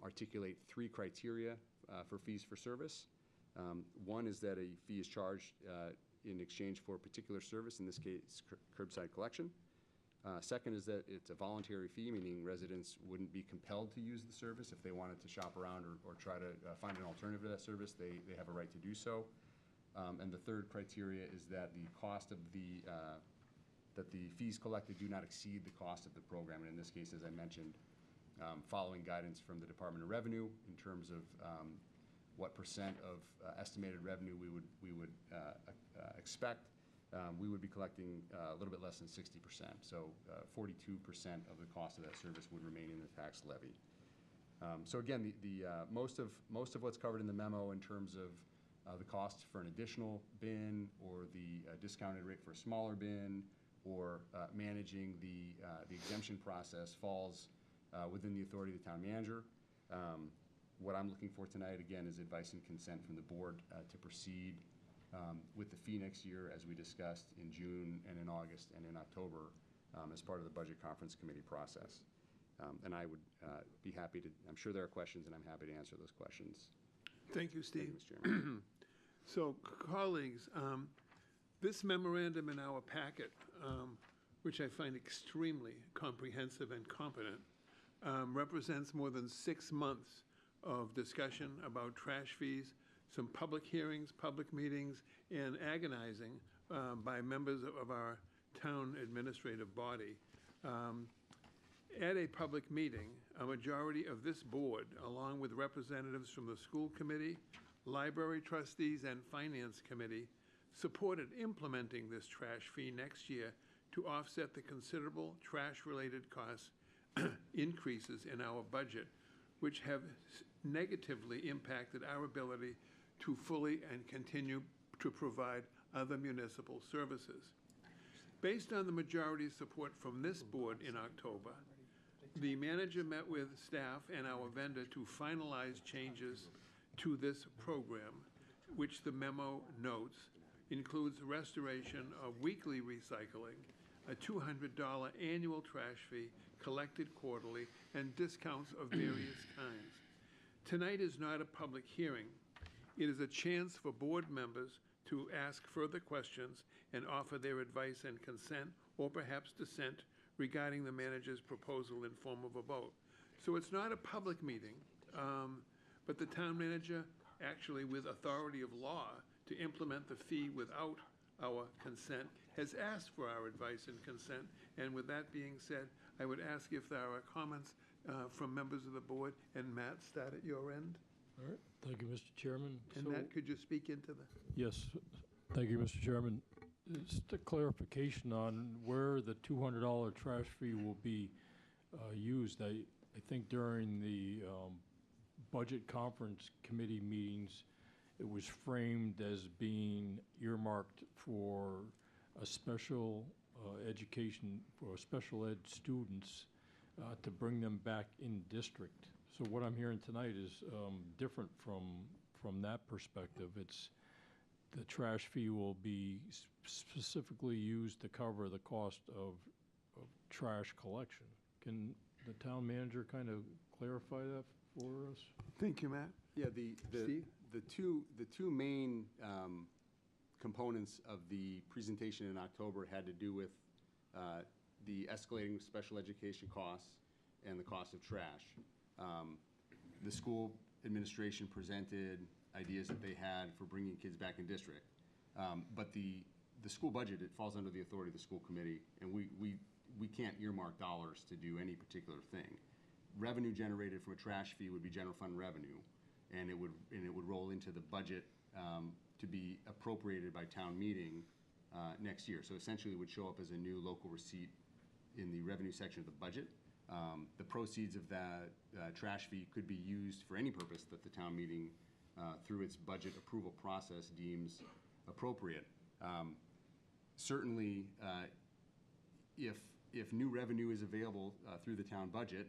articulate 3 criteria for fees for service. One is that a fee is charged in exchange for a particular service, in this case curbside collection. Second is that it's a voluntary fee, meaning residents wouldn't be compelled to use the service. If they wanted to shop around or try to find an alternative to that service, they have a right to do so. And the third criteria is that the cost of that the fees collected do not exceed the cost of the program. And in this case, as I mentioned, following guidance from the Department of Revenue in terms of what percent of estimated revenue we would expect, we would be collecting a little bit less than 60%. So 42% of the cost of that service would remain in the tax levy. So again, most of what's covered in the memo in terms of the cost for an additional bin or the discounted rate for a smaller bin or managing the exemption process falls within the authority of the town manager. What I'm looking for tonight, again, is advice and consent from the board to proceed with the fee next year, as we discussed in June and in August and in October as part of the Budget Conference Committee process. And I would be happy to, I'm sure there are questions, and I'm happy to answer those questions. Thank you, Steve. Thank you, Mr. Chairman. So, colleagues, this memorandum in our packet, which I find extremely comprehensive and competent, represents more than 6 months of discussion about trash fees, some public hearings, public meetings, and agonizing by members of our town administrative body. At a public meeting, a majority of this board, along with representatives from the school committee, library trustees, and finance committee, supported implementing this trash fee next year to offset the considerable trash-related costs increases in our budget, which have negatively impacted our ability to fully and continue to provide other municipal services. Based on the majority support from this board in October, the manager met with staff and our vendor to finalize changes to this program, which the memo notes includes restoration of weekly recycling, a $200 annual trash fee collected quarterly, and discounts of various kinds. Tonight is not a public hearing. It is a chance for board members to ask further questions and offer their advice and consent, or perhaps dissent, regarding the manager's proposal in form of a vote. So it's not a public meeting, but the town manager, actually with authority of law to implement the fee without our consent, has asked for our advice and consent. And with that being said, I would ask if there are comments from members of the board. And Matt, start at your end. All right, thank you, Mr. Chairman. And Matt, could you speak into the? Yes, thank you, Mr. Chairman. Just a clarification on where the $200 trash fee will be used. I think during the Budget Conference Committee meetings, it was framed as being earmarked for a special education, for special ed students to bring them back in district. So what I'm hearing tonight is different from that perspective. It's the trash fee will be specifically used to cover the cost of trash collection. Can the town manager kind of clarify that for us? Thank you, Matt. Yeah, Steve? the two main components of the presentation in October had to do with the escalating special education costs and the cost of trash. The school administration presented ideas that they had for bringing kids back in district. But the school budget, it falls under the authority of the school committee, and we can't earmark dollars to do any particular thing. Revenue generated from a trash fee would be general fund revenue, and it would roll into the budget to be appropriated by town meeting next year. So essentially it would show up as a new local receipt in the revenue section of the budget. The proceeds of that trash fee could be used for any purpose that the town meeting through its budget approval process deems appropriate. Certainly, if new revenue is available through the town budget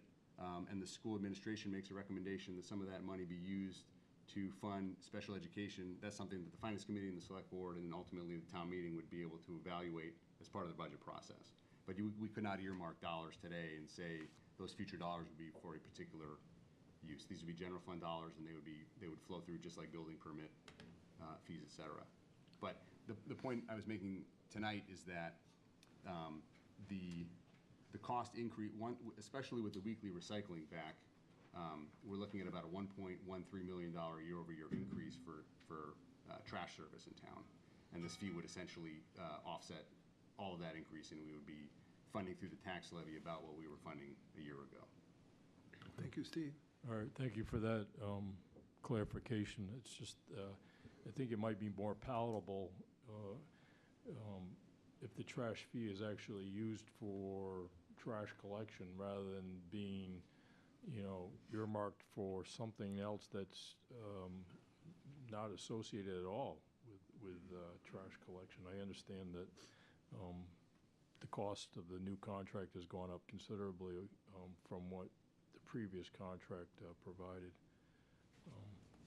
and the school administration makes a recommendation that some of that money be used to fund special education, that's something that the Finance Committee and the Select Board and ultimately the town meeting would be able to evaluate as part of the budget process. But we could not earmark dollars today and say those future dollars would be for a particular use. These would be general fund dollars, and they would flow through just like building permit fees, et cetera. But the point I was making tonight is that the cost increase, especially with the weekly recycling back, we're looking at about a $1.13 million year-over-year increase for trash service in town. And this fee would essentially offset all of that increase, and we would be funding through the tax levy about what we were funding a year ago. Thank you, Steve. All right, thank you for that clarification. It's just, I think it might be more palatable if the trash fee is actually used for trash collection rather than being, earmarked for something else that's not associated at all with trash collection. I understand that the cost of the new contract has gone up considerably from what the previous contract provided.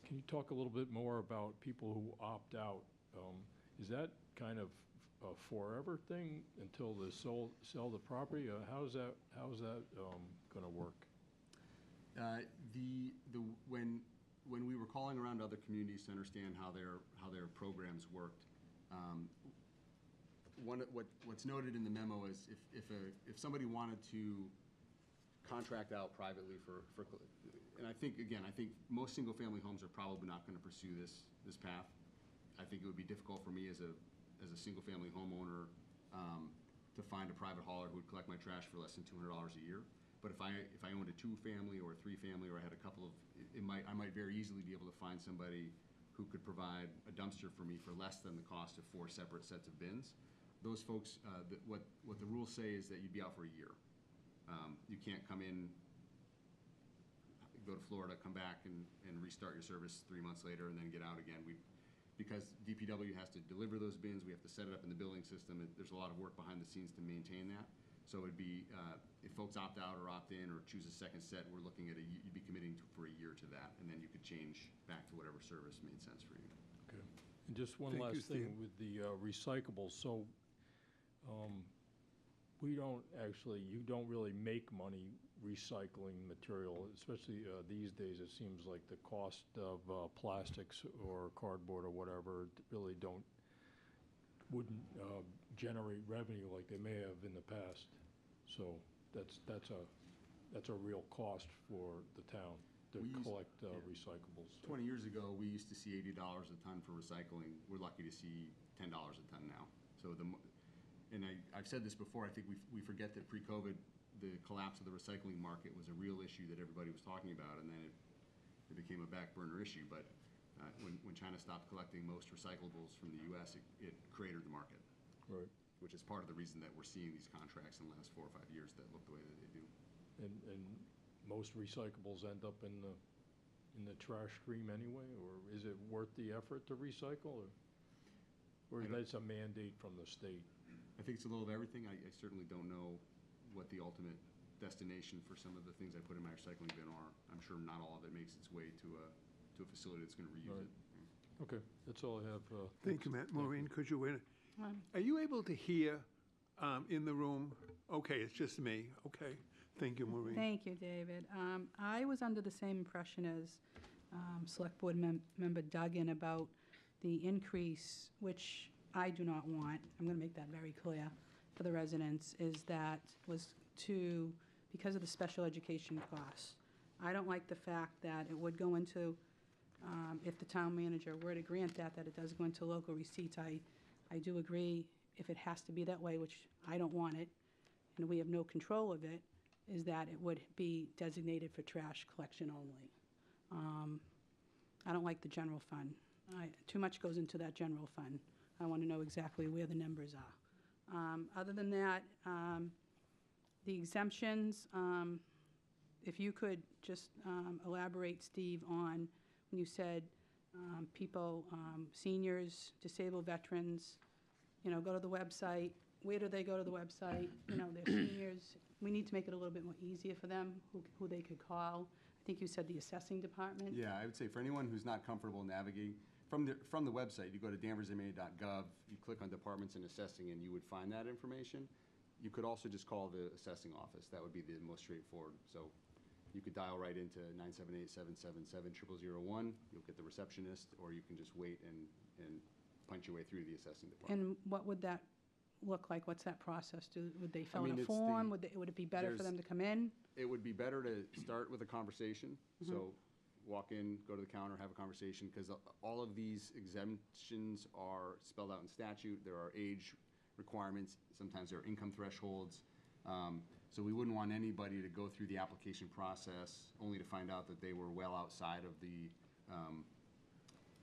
Can you talk a little bit more about people who opt out? Is that kind of a forever thing until they sell the property? How's that going to work? When we were calling around other communities to understand how their programs worked, what's noted in the memo is if somebody wanted to contract out privately for and I think most single-family homes are probably not going to pursue this path. I think it would be difficult for me as a single-family homeowner to find a private hauler who would collect my trash for less than $200 a year. But if I owned a two-family or a three-family, or I had a couple of, I might very easily be able to find somebody who could provide a dumpster for me for less than the cost of 4 separate sets of bins. Those folks, what the rules say is that you'd be out for a year. You can't come in, go to Florida, come back and restart your service 3 months later and then get out again. Because DPW has to deliver those bins, we have to set it up in the billing system. There's a lot of work behind the scenes to maintain that. So it'd be, if folks opt out or opt in or choose a second set, we're looking at you'd be committing for a year to that, and then you could change back to whatever service made sense for you. Okay. And just one Thank you, last thing Steve. with the recyclables. So you don't really make money recycling material, especially these days. It seems like the cost of plastics or cardboard or whatever really wouldn't generate revenue like they may have in the past. So that's a real cost for the town to collect recyclables. 20 years ago, we used to see $80 a ton for recycling. We're lucky to see $10 a ton now. So I've said this before, I think we forget that pre-COVID, the collapse of the recycling market was a real issue that everybody was talking about, and then it became a back burner issue. But when China stopped collecting most recyclables from the U.S., it cratered the market. Right. Which is part of the reason that we're seeing these contracts in the last 4 or 5 years that look the way that they do. And most recyclables end up in the trash stream anyway, or is it worth the effort to recycle, or that's a mandate from the state? I think it's a little of everything. I certainly don't know what the ultimate destination for some of the things I put in my recycling bin are. I'm sure not all of it makes its way to a facility that's going to reuse it. Okay, that's all I have. Thank you, Matt. Maureen, could you wait? Are you able to hear in the room? Okay, it's just me. Okay. Thank you, Maureen. Thank you, David. I was under the same impression as Select Board Member Duggan about the increase, which I do not want. I'm going to make that very clear for the residents, is that was because of the special education costs. I don't like the fact that it would go into, if the town manager were to grant that it does go into local receipts. I do agree, if it has to be that way, which I don't want it, and we have no control of it, is that it would be designated for trash collection only. I don't like the general fund. Too much goes into that general fund. I want to know exactly where the numbers are. Other than that, the exemptions, if you could just elaborate, Steve, on when you said people, seniors, disabled veterans, go to the website. Where do they go to the website? They're seniors. We need to make it a little bit more easier for them, who they could call. I think you said the assessing department. Yeah, I would say for anyone who's not comfortable navigating, from the website, you go to danversma.gov, you click on departments and assessing, and you would find that information. You could also just call the assessing office. That would be the most straightforward. So You could dial right into 978-777-0001. You'll get the receptionist, or you can just wait and punch your way through to the assessing department. And what would that look like? What's that process? Would they fill mean, in a it's form? the- Would it be better for there's- them to come in? It would be better to start with a conversation. Mm-hmm. So walk in, go to the counter, have a conversation, because all of these exemptions are spelled out in statute. There are age requirements. Sometimes there are income thresholds. So we wouldn't want anybody to go through the application process only to find out that they were well outside of the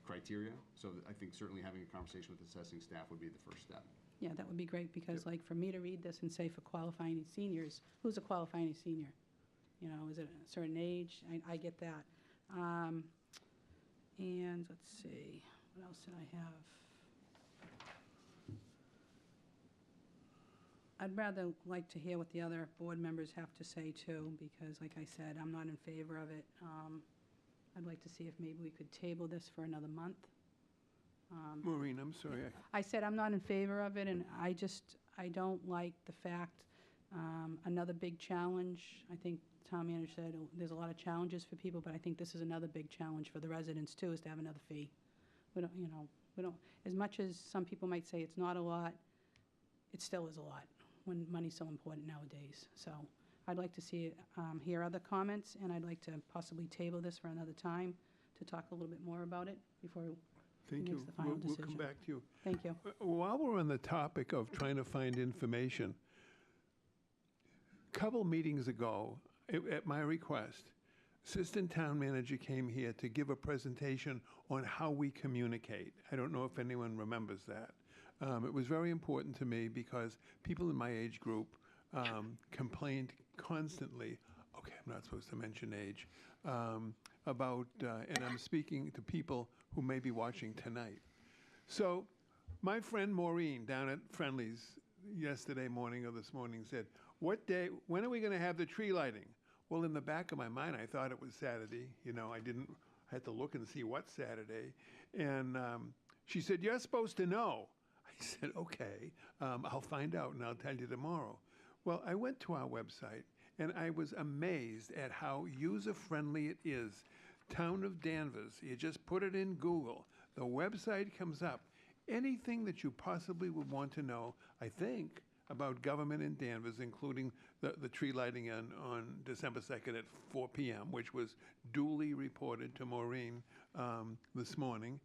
criteria. So I think certainly having a conversation with the assessing staff would be the first step. Yeah, that would be great, because like for me to read this and say for qualifying seniors, who's a qualifying senior? You know, is it a certain age? I get that. And let's see, what else did I have? I'd rather like to hear what the other board members have to say too, because like I said, I'm not in favor of it. I'd like to see if maybe we could table this for another month. Maureen, I'm sorry. I said I'm not in favor of it, and I don't like the fact, another big challenge. I think the town manager said there's a lot of challenges for people, but I think this is another big challenge for the residents too, is to have another fee. We don't, as much as some people might say it's not a lot, it still is a lot when money's so important nowadays. So I'd like to hear other comments, and I'd like to possibly table this for another time to talk a little bit more about it before Thank makes you. the final We'll come decision. back to you. Thank you. While we're on the topic of trying to find information, a couple meetings ago, at my request, Assistant Town Manager came here to give a presentation on how we communicate. I don't know if anyone remembers that. It was very important to me because people in my age group complained constantly, okay, I'm not supposed to mention age, about, and I'm speaking to people who may be watching tonight. So my friend Maureen down at Friendly's yesterday morning or this morning said, when are we going to have the tree lighting? Well, in the back of my mind, I thought it was Saturday. You know, I had to look and see what Saturday. And she said, you're supposed to know. I said, okay, I'll find out and I'll tell you tomorrow. Well, I went to our website and I was amazed at how user-friendly it is. Town of Danvers, you just put it in Google. The website comes up. Anything that you possibly would want to know, I think, about government in Danvers, including the tree lighting on December 2nd at 4 p.m., which was duly reported to Maureen this morning.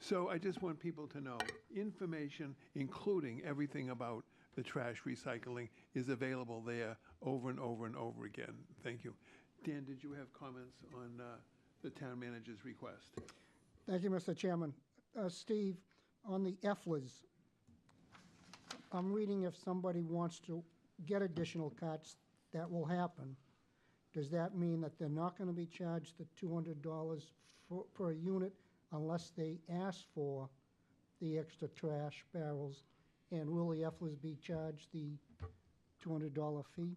So I just want people to know information, including everything about the trash recycling, is available there over and over and over again. Thank you. Dan, did you have comments on the town manager's request? Thank you, Mr. Chairman. Steve, on the EFLAs, I'm reading if somebody wants to get additional carts, that will happen. Does that mean that they're not going to be charged the $200 per unit unless they ask for the extra trash barrels? And will the EFLAs be charged the $200 fee?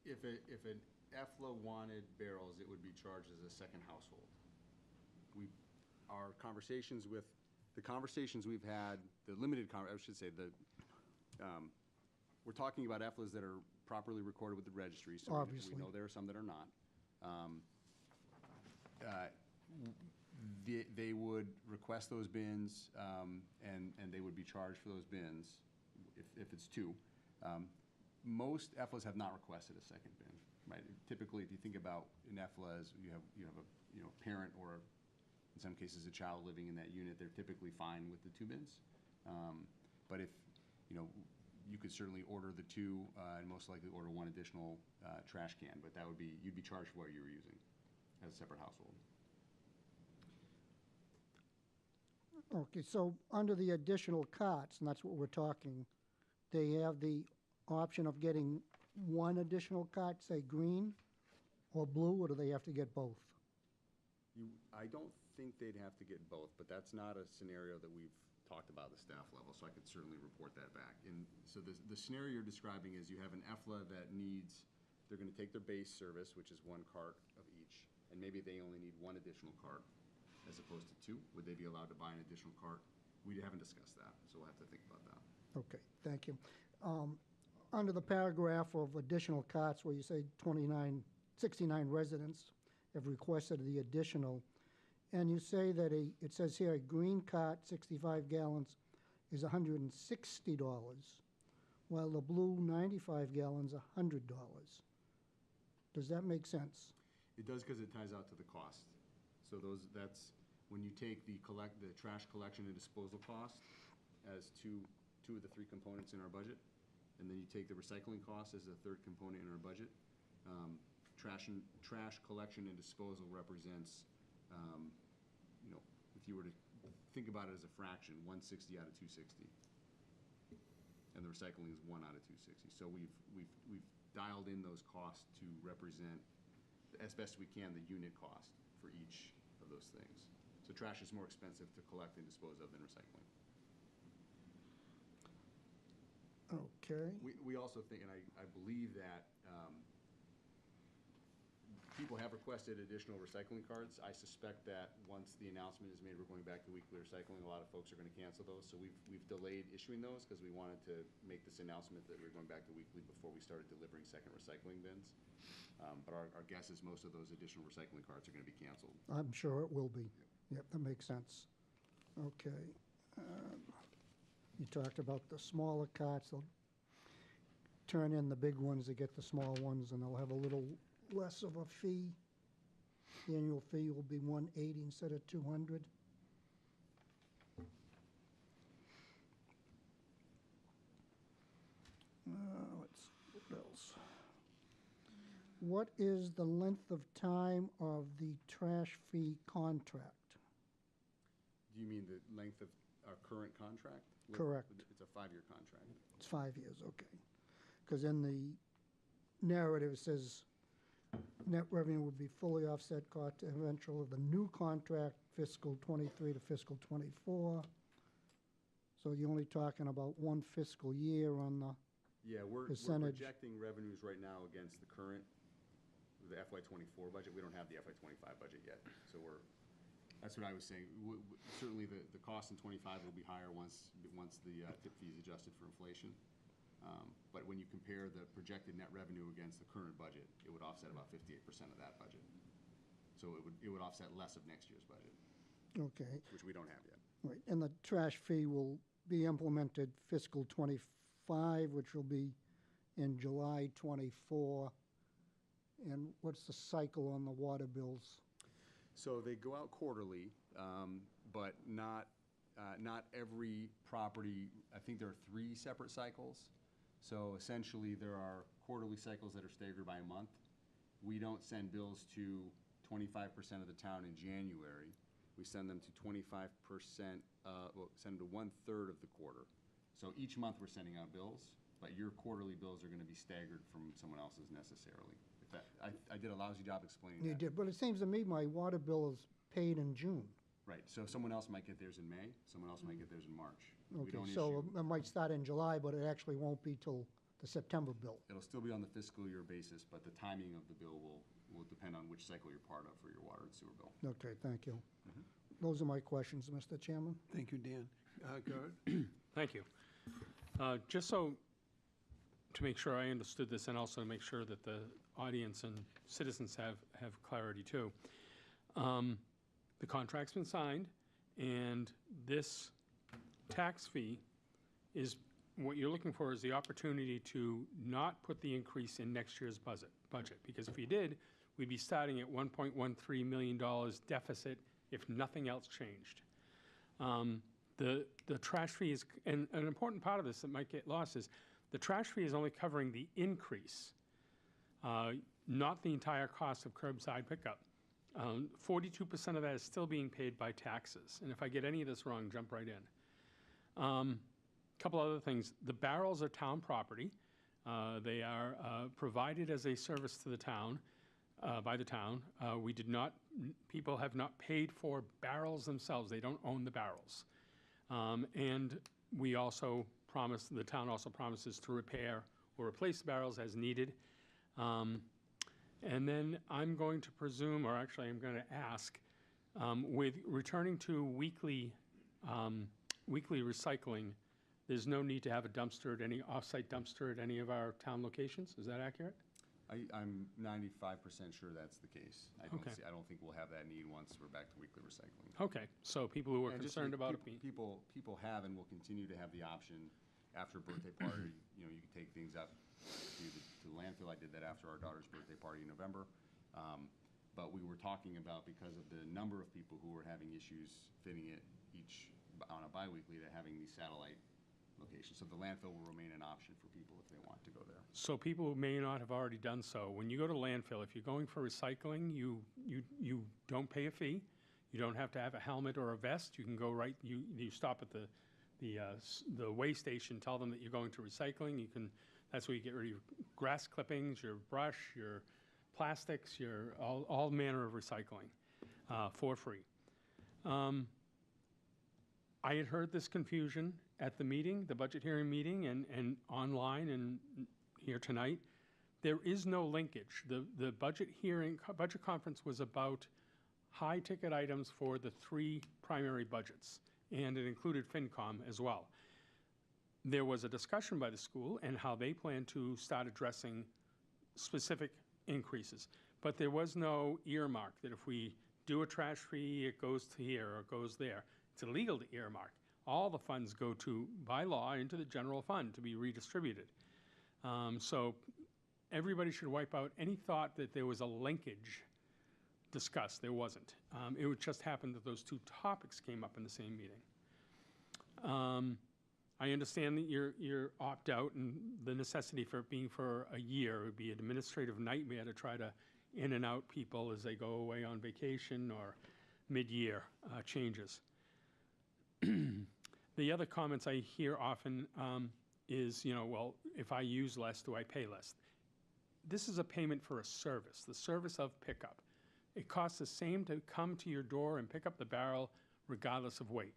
If an EFLA wanted barrels, it would be charged as a second household. Our conversations with, the conversations we've had, the limited, I should say, we're talking about EFLAs that are properly recorded with the registry, so Obviously. we know there are some that are not. They would request those bins, and they would be charged for those bins if it's two. Most EFLAs have not requested a second bin, right? Typically, if you think about an EFLA as you have a parent or in some cases a child living in that unit, they're typically fine with the two bins. But if you could certainly order the two and most likely order one additional trash can, but that would be, you'd be charged for what you were using as a separate household. Okay, so under the additional carts, and that's what we're talking, they have the option of getting one additional cart, say green or blue, or do they have to get both? I don't think they'd have to get both, but that's not a scenario that we've talked about at the staff level, so I could certainly report that back. And so the scenario you're describing is you have an EFLA that needs, they're going to take their base service, which is one cart of each, and maybe they only need one additional cart as opposed to two. Would they be allowed to buy an additional cart? We haven't discussed that, so we'll have to think about that. Okay, thank you. Under the paragraph of additional carts where you say 29 69 residents have requested the additional. And you say that it says here, a green cart, 65 gallons, is $160, while the blue 95 gallons, $100. Does that make sense? It does because it ties out to the cost. So that's when you take the trash collection and disposal cost as two of the three components in our budget, and then you take the recycling cost as the third component in our budget. Trash collection and disposal represents, if you were to think about it as a fraction, 160 out of 260, and the recycling is 1 out of 260. So we've dialed in those costs to represent, as best we can, the unit cost for each of those things. So trash is more expensive to collect and dispose of than recycling. Okay. We also think, and I believe that people have requested additional recycling cards. I suspect that once the announcement is made we're going back to weekly recycling, a lot of folks are going to cancel those. So we've delayed issuing those because we wanted to make this announcement that we're going back to weekly before we started delivering second recycling bins. But our guess is most of those additional recycling cards are going to be canceled. I'm sure it will be. Yep, that makes sense. Okay. You talked about the smaller carts. They'll turn in the big ones to get the small ones, and they'll have a little less of a fee. The annual fee will be $180 instead of $200. Let's see, what else? What is the length of time of the trash fee contract? Do you mean the length of our current contract? Correct. It's a 5-year contract. It's 5 years, okay. Because in the narrative, it says net revenue would be fully offset cost eventual of the new contract, fiscal '23 to fiscal '24. So you're only talking about one fiscal year on the Yeah, we're percentage. projecting revenues right now against the FY '24 budget. We don't have the FY '25 budget yet, so that's what I was saying. Certainly, the cost in '25 will be higher once the tip fee is adjusted for inflation. But when you compare the projected net revenue against the current budget, it would offset about 58% of that budget. So it would offset less of next year's budget, Okay, which we don't have yet. right. And the trash fee will be implemented fiscal '25, which will be in July '24. And what's the cycle on the water bills? So they go out quarterly, but not every property. I think there are 3 separate cycles. So essentially, there are quarterly cycles that are staggered by a month. We don't send bills to 25% of the town in January. We send them to 25%, send them to 1/3 of the quarter. So each month we're sending out bills, but your quarterly bills are going to be staggered from someone else's necessarily. I did a lousy job explaining that. You did, but it seems to me my water bill is paid in June. Right, so someone else might get theirs in May, someone else might get theirs in March. We Okay, don't so issue, it might start in July, but it actually won't be till the September bill. it'll still be on the fiscal year basis, but the timing of the bill will depend on which cycle you're part of for your water and sewer bill. Okay, thank you. Those are my questions, Mr. Chairman. Thank you, Dan. Gerd? Thank you. Just so, to make sure I understood this, and also to make sure that the audience and citizens have clarity too. The contract's been signed, and this tax fee is, what you're looking for is the opportunity to not put the increase in next year's budget, because if you did, we'd be starting at $1.13 million deficit if nothing else changed. The trash fee is, and an important part of this that might get lost is, the trash fee is only covering the increase, not the entire cost of curbside pickup. 42% of that is still being paid by taxes. And if I get any of this wrong, jump right in. Couple other things. The barrels are town property. They are provided as a service to the town, by the town. People have not paid for barrels themselves. They don't own the barrels. And we also promise, the town also promises to repair or replace the barrels as needed. And then I'm going to presume, or actually I'm going to ask, with returning to weekly recycling, there's no need to have a dumpster at any, off-site dumpster at any of our town locations? Is that accurate? I'm 95% sure that's the case. Okay. I don't think we'll have that need once we're back to weekly recycling. Okay, so people who are And just concerned about it being, People have and will continue to have the option after a birthday party, you can take things up to the landfill. I did that after our daughter's birthday party in November. But we were talking about, because of the number of people who were having issues fitting it each on a biweekly, to having these satellite locations. So the landfill will remain an option for people if they want to go there. so people who may not have already done so, when you go to landfill, if you're going for recycling, you don't pay a fee. You don't have to have a helmet or a vest. You can go right, you stop at the weigh station, tell them that you're going to recycling. That's where you get rid of your grass clippings, your brush, your plastics, your all manner of recycling for free. I had heard this confusion at the meeting, the budget hearing meeting, and online and here tonight. There is no linkage. The budget conference was about high-ticket items for the 3 primary budgets, and it included FinCom as well. There was a discussion by the school and how they plan to start addressing specific increases, but there was no earmark that if we do a trash fee, it goes to here or it goes there. It's illegal to earmark. All the funds go by law, into the general fund to be redistributed. So everybody should wipe out any thought that there was a linkage discussed. There wasn't. It would just happen that those 2 topics came up in the same meeting. I understand that you're opt-out, and the necessity for it being for a year. It would be an administrative nightmare to try to in and out people as they go away on vacation or mid-year changes. The other comments I hear often is, well, if I use less, do I pay less? This is a payment for a service, the service of pickup. It costs the same to come to your door and pick up the barrel regardless of weight.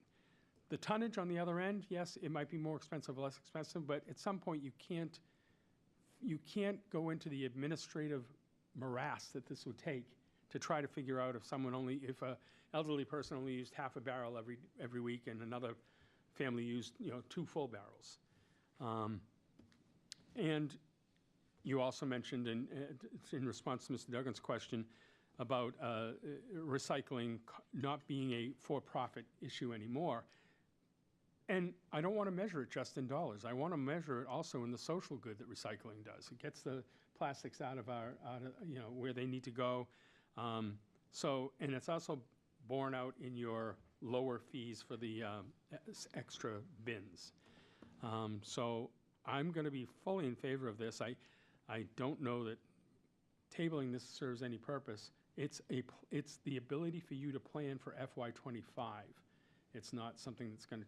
The tonnage on the other end, yes, it might be more expensive or less expensive, but at some point you can't go into the administrative morass that this would take to try to figure out if a elderly person only used half a barrel every week and another family used 2 full barrels. And you also mentioned in response to Mr. Duggan's question about recycling not being a for-profit issue anymore. And I don't want to measure it just in dollars. I want to measure it also in the social good that recycling does. It gets the plastics out of where they need to go. And it's also borne out in your lower fees for the extra bins. So I'm going to be fully in favor of this. I don't know that tabling this serves any purpose. It's the ability for you to plan for FY25. It's not something that's going to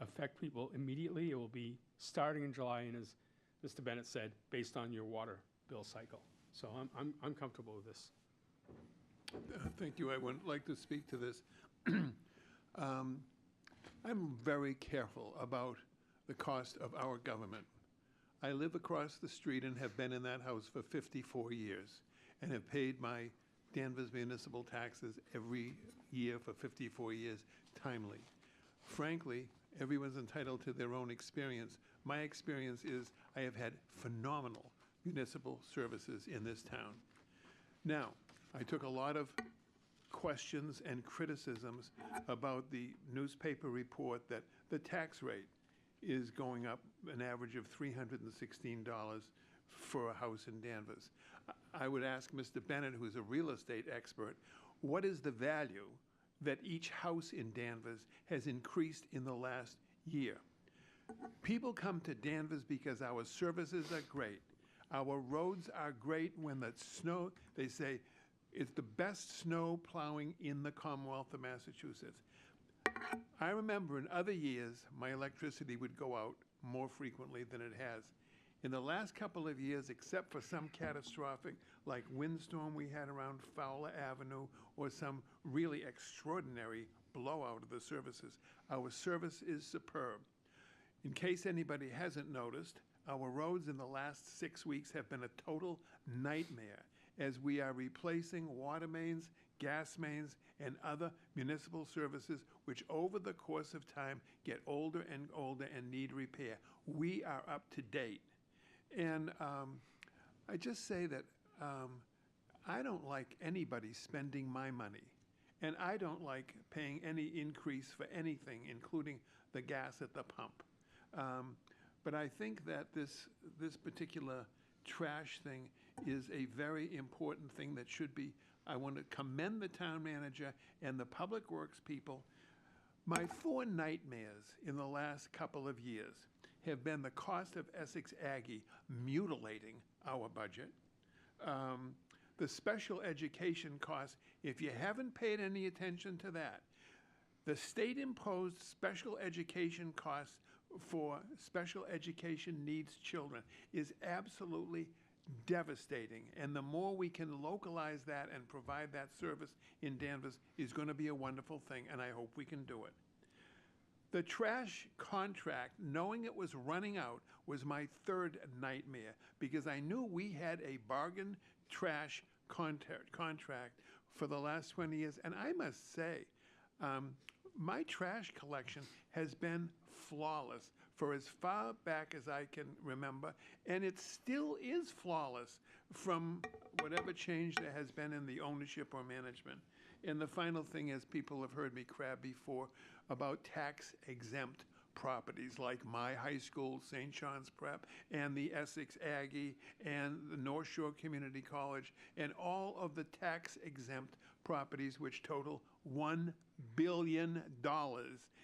affect people immediately. It will be starting in July, and as Mr. Bennett said, based on your water bill cycle. So I'm comfortable with this. Thank you. I would like to speak to this. I'm very careful about the cost of our government. I live across the street and have been in that house for 54 years and have paid my Danvers municipal taxes every year for 54 years timely. Frankly, everyone's entitled to their own experience. My experience is I have had phenomenal municipal services in this town. Now, I took a lot of questions and criticisms about the newspaper report that the tax rate is going up an average of $316 for a house in Danvers. I would ask Mr. Bennett, who's a real estate expert, what is the value that each house in Danvers has increased in the last year? People come to Danvers because our services are great. Our roads are great. When the snow, they say, it's the best snow plowing in the Commonwealth of Massachusetts. I remember in other years, my electricity would go out more frequently than it has. In the last couple of years, except for some catastrophic, like windstorm we had around Fowler Avenue, or some really extraordinary blowout of the services, our service is superb. In case anybody hasn't noticed, our roads in the last 6 weeks have been a total nightmare as we are replacing water mains, gas mains, and other municipal services which over the course of time get older and need repair. We are up to date. And I just say that I don't like anybody spending my money. And I don't like paying any increase for anything, including the gas at the pump. But I think that this particular trash thing is a very important thing that should be, I want to commend the town manager and the public works people. My 4 nightmares in the last couple of years have been the cost of Essex Aggie mutilating our budget, the special education costs. If you haven't paid any attention to that, the state-imposed special education costs for special education needs children is absolutely devastating. And the more we can localize that and provide that service in Danvers is going to be a wonderful thing, and I hope we can do it. The trash contract, knowing it was running out, was my 3rd nightmare, because I knew we had a bargain trash contract for the last 20 years. And I must say, my trash collection has been flawless for as far back as I can remember, and it still is flawless from whatever change there has been in the ownership or management. And the final thing is, people have heard me crab before about tax-exempt properties like my high school, St. John's Prep, and the Essex Aggie, and the North Shore Community College, and all of the tax-exempt properties which total $1 billion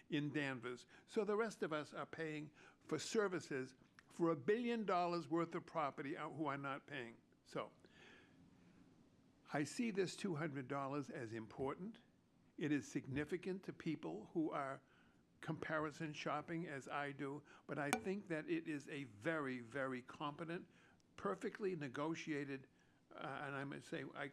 in Danvers. So the rest of us are paying for services for $1 billion worth of property who are not paying. So I see this $200 as important. It is significant to people who are comparison shopping as I do, but I think that it is a very, very competent, perfectly negotiated, and I must say, I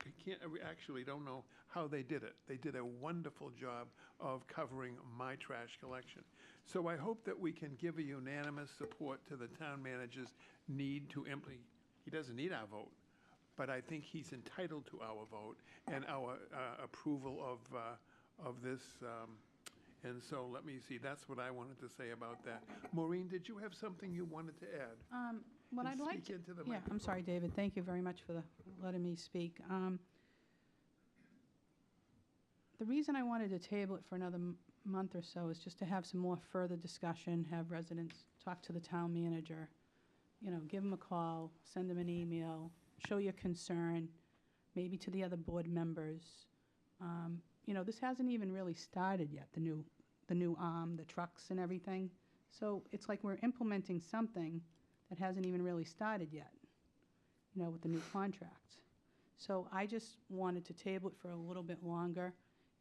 actually don't know how they did it. They did a wonderful job of covering my trash collection. So I hope that we can give a unanimous support to the town manager's need to implement. He doesn't need our vote, but I think he's entitled to our vote and our approval of this. And so let me see, that's what I wanted to say about that. Maureen, did you have something you wanted to add? What And I'd like speak to, into the yeah, I'm microphone. sorry, David, thank you very much for letting me speak. The reason I wanted to table it for another month or so is just to have some more further discussion, have residents talk to the town manager, give them a call, send them an email, show your concern, maybe to the other board members. This hasn't even really started yet, the new arm, the trucks and everything. So it's like we're implementing something that hasn't even really started yet, with the new contract. So I just wanted to table it for a little bit longer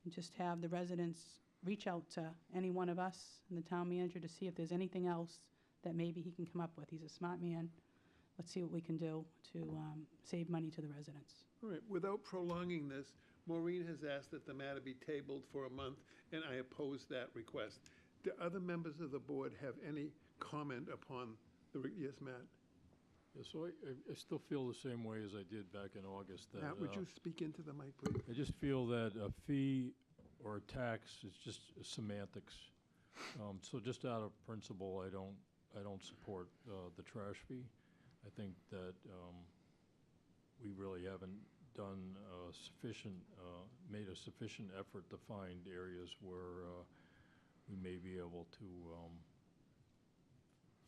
and just have the residents reach out to any one of us and the town manager to see if there's anything else that maybe he can come up with. He's a smart man. Let's see what we can do to save money to the residents. All right, without prolonging this, Maureen has asked that the matter be tabled for a month, and I oppose that request. Do other members of the board have any comment upon yes, Matt? Yeah, so I still feel the same way as I did back in August. That, Matt, would you speak into the mic, please? I just feel that a fee or a tax is just semantics. So just out of principle, I don't support the trash fee. I think that we really haven't done made a sufficient effort to find areas where we may be able to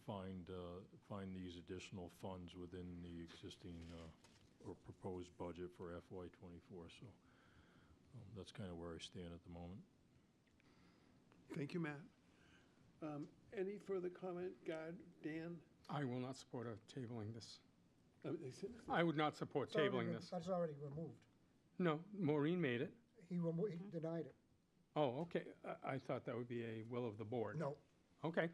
find these additional funds within the existing or proposed budget for FY24. So that's kind of where I stand at the moment. Thank you, Matt. Any further comment, God, Dan? I will not support tabling this. I I would not support tabling this. That's already removed. No, Maureen made it. He denied it. Oh, okay. I thought that would be a will of the board. No. Okay.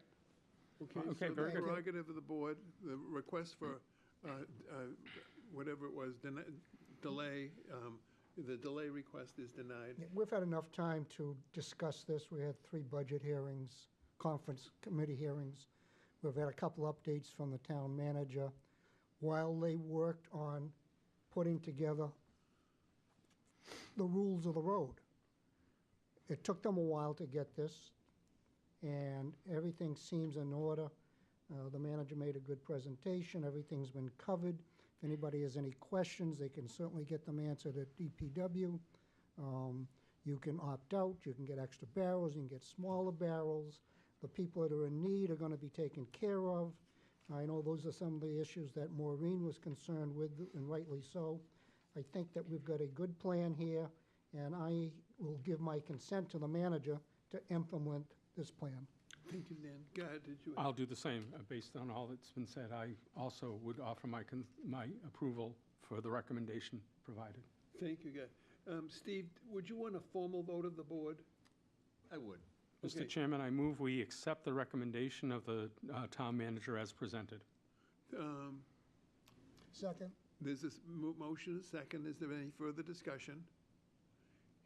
Okay, so very the good. prerogative of the board, the request for whatever it was, delay, the delay request is denied. Yeah, we've had enough time to discuss this. We had 3 budget hearings, conference committee hearings. We've had a couple updates from the town manager while they worked on putting together the rules of the road. It took them a while to get this, and everything seems in order. The manager made a good presentation. Everything's been covered. If anybody has any questions, they can certainly get them answered at DPW. You can opt out, you can get extra barrels, you can get smaller barrels. The people that are in need are going to be taken care of. I know those are some of the issues that Maureen was concerned with, and rightly so. I think that we've got a good plan here, and I will give my consent to the manager to implement this plan. Thank you, Dan. Go ahead, did you? I'll do the same. Based on all that's been said, I also would offer my approval for the recommendation provided. Thank you, guys. Steve, would you want a formal vote of the board? I would. Okay. Mr. Chairman, I move we accept the recommendation of the town manager as presented. Second? There's this motion, a second. Is there any further discussion?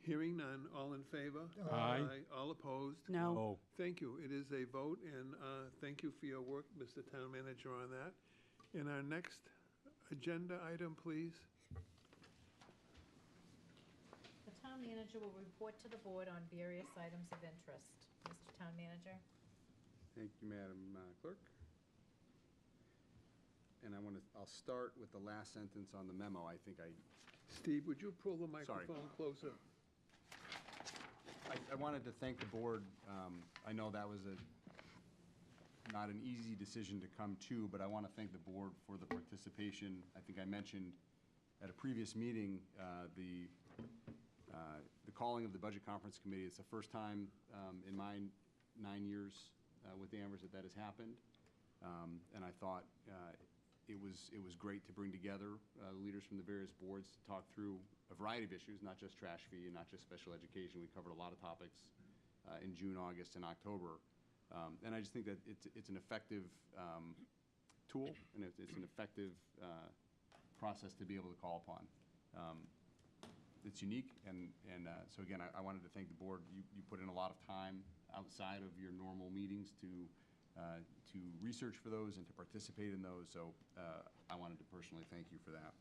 Hearing none. All in favor? Aye. All opposed? No. Oh. Thank you. It is a vote, and thank you for your work, Mr. Town Manager, on that. And our next agenda item, please. The town manager will report to the board on various items of interest. Mr. Town Manager? Thank you, Madam Clerk. And I'll start with the last sentence on the memo. I think Steve, would you pull the microphone closer? I wanted to thank the board. I know that was not an easy decision to come to, but I want to thank the board for the participation. I think I mentioned at a previous meeting the calling of the Budget Conference Committee. It's the first time in my 9 years with Danvers that has happened, and I thought it was great to bring together the leaders from the various boards to talk through a variety of issues, not just trash fee and not just special education. We covered a lot of topics in June, August, and October. And I just think that it's an effective tool, and it's an effective process to be able to call upon. It's unique, and so again, I wanted to thank the board. You put in a lot of time outside of your normal meetings to research for those and to participate in those, so I wanted to personally thank you for that.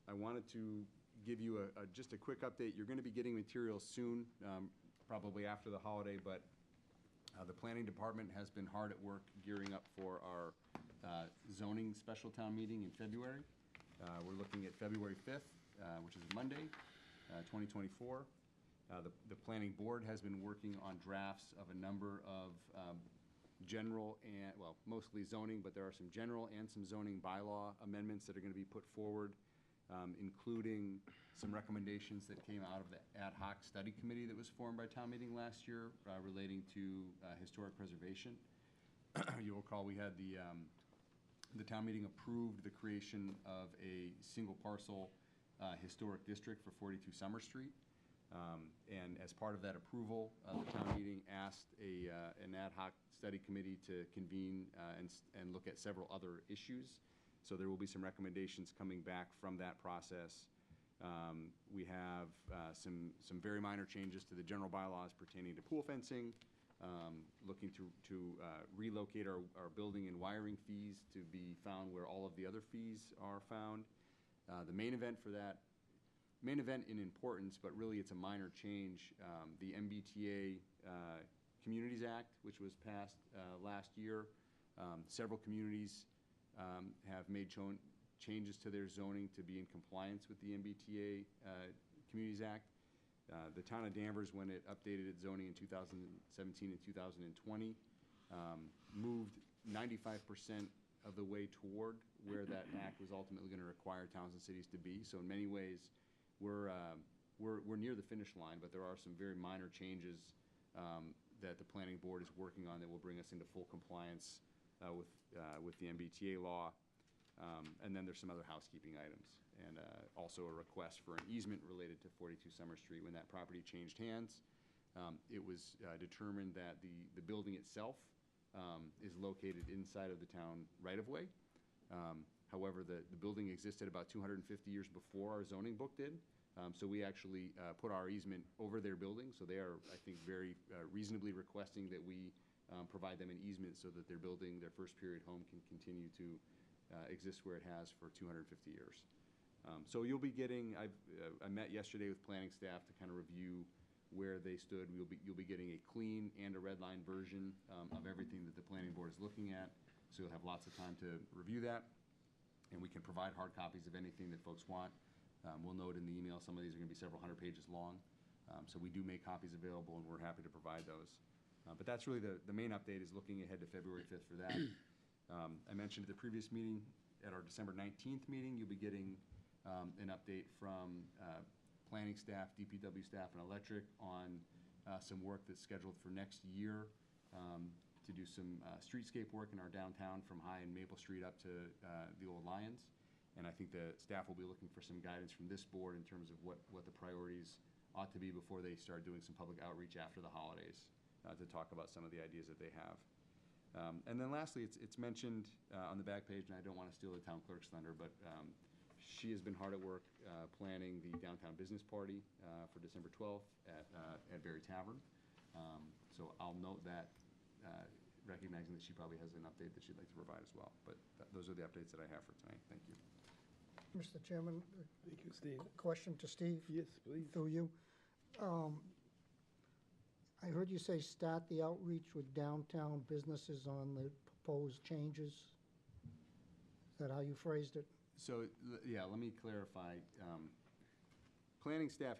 I wanted to give you just a quick update. You're going to be getting materials soon, probably after the holiday, but the planning department has been hard at work gearing up for our zoning special town meeting in February. We're looking at February 5th, which is Monday, 2024. The planning board has been working on drafts of a number of general and, well, mostly zoning, but there are some general and some zoning bylaw amendments that are going to be put forward, including some recommendations that came out of the ad hoc study committee that was formed by town meeting last year relating to historic preservation. You'll recall we had the town meeting approved the creation of a single parcel historic district for 42 Summer Street. And as part of that approval, the town meeting asked an ad hoc study committee to convene and look at several other issues. So there will be some recommendations coming back from that process. We have some very minor changes to the general bylaws pertaining to pool fencing, looking to relocate our building and wiring fees to be found where all of the other fees are found. The main event for that, main event in importance, but really it's a minor change, the MBTA Communities Act, which was passed last year. Several communities have made changes to their zoning to be in compliance with the MBTA Communities Act. The town of Danvers, when it updated its zoning in 2017 and 2020, moved 95% of the way toward where that act was ultimately going to require towns and cities to be. So in many ways, we're near the finish line, but there are some very minor changes that the planning board is working on that will bring us into full compliance with the MBTA law. And then there's some other housekeeping items, and also a request for an easement related to 42 Summer Street. When that property changed hands, it was determined that the building itself is located inside of the town right-of-way. However, the building existed about 250 years before our zoning book did. So we actually put our easement over their building. So they are, I think, very reasonably requesting that we provide them an easement so that their building, their first period home, can continue to exist where it has for 250 years. So you'll be getting, I met yesterday with planning staff to kind of review where they stood. You'll be getting a clean and a red line version of everything that the planning board is looking at. So you'll have lots of time to review that. and we can provide hard copies of anything that folks want. We'll note in the email, some of these are going to be several hundred pages long. So we do make copies available, and we're happy to provide those. But that's really the main update, is looking ahead to February 5th for that. I mentioned at the previous meeting, at our December 19th meeting, you'll be getting an update from planning staff, DPW staff, and electric on some work that's scheduled for next year to do some streetscape work in our downtown from High and Maple Street up to the old Lions. And I think the staff will be looking for some guidance from this board in terms of what the priorities ought to be before they start doing some public outreach after the holidays to talk about some of the ideas that they have. And then lastly, it's mentioned on the back page, and I don't want to steal the town clerk's thunder, but she has been hard at work planning the downtown business party for December 12th at Berry Tavern. So I'll note that, recognizing that she probably has an update that she'd like to provide as well. But those are the updates that I have for tonight. Thank you. Mr. Chairman, Thank you, Steve. question to Steve. Yes, please. Through you. I heard you say start the outreach with downtown businesses on the proposed changes. Is that how you phrased it? So, yeah, let me clarify. Planning staff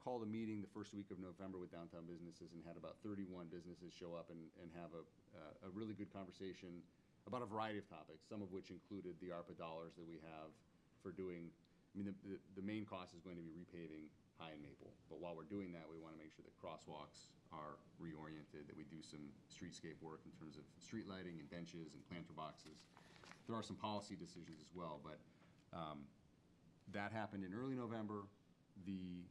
called a meeting the first week of November with downtown businesses and had about 31 businesses show up and have a really good conversation about a variety of topics, some of which included the ARPA dollars that we have for doing, I mean, the main cost is going to be repaving High and Maple. But while we're doing that, we want to make sure that crosswalks are reoriented, that we do some streetscape work in terms of street lighting and benches and planter boxes. There are some policy decisions as well, but that happened in early November. The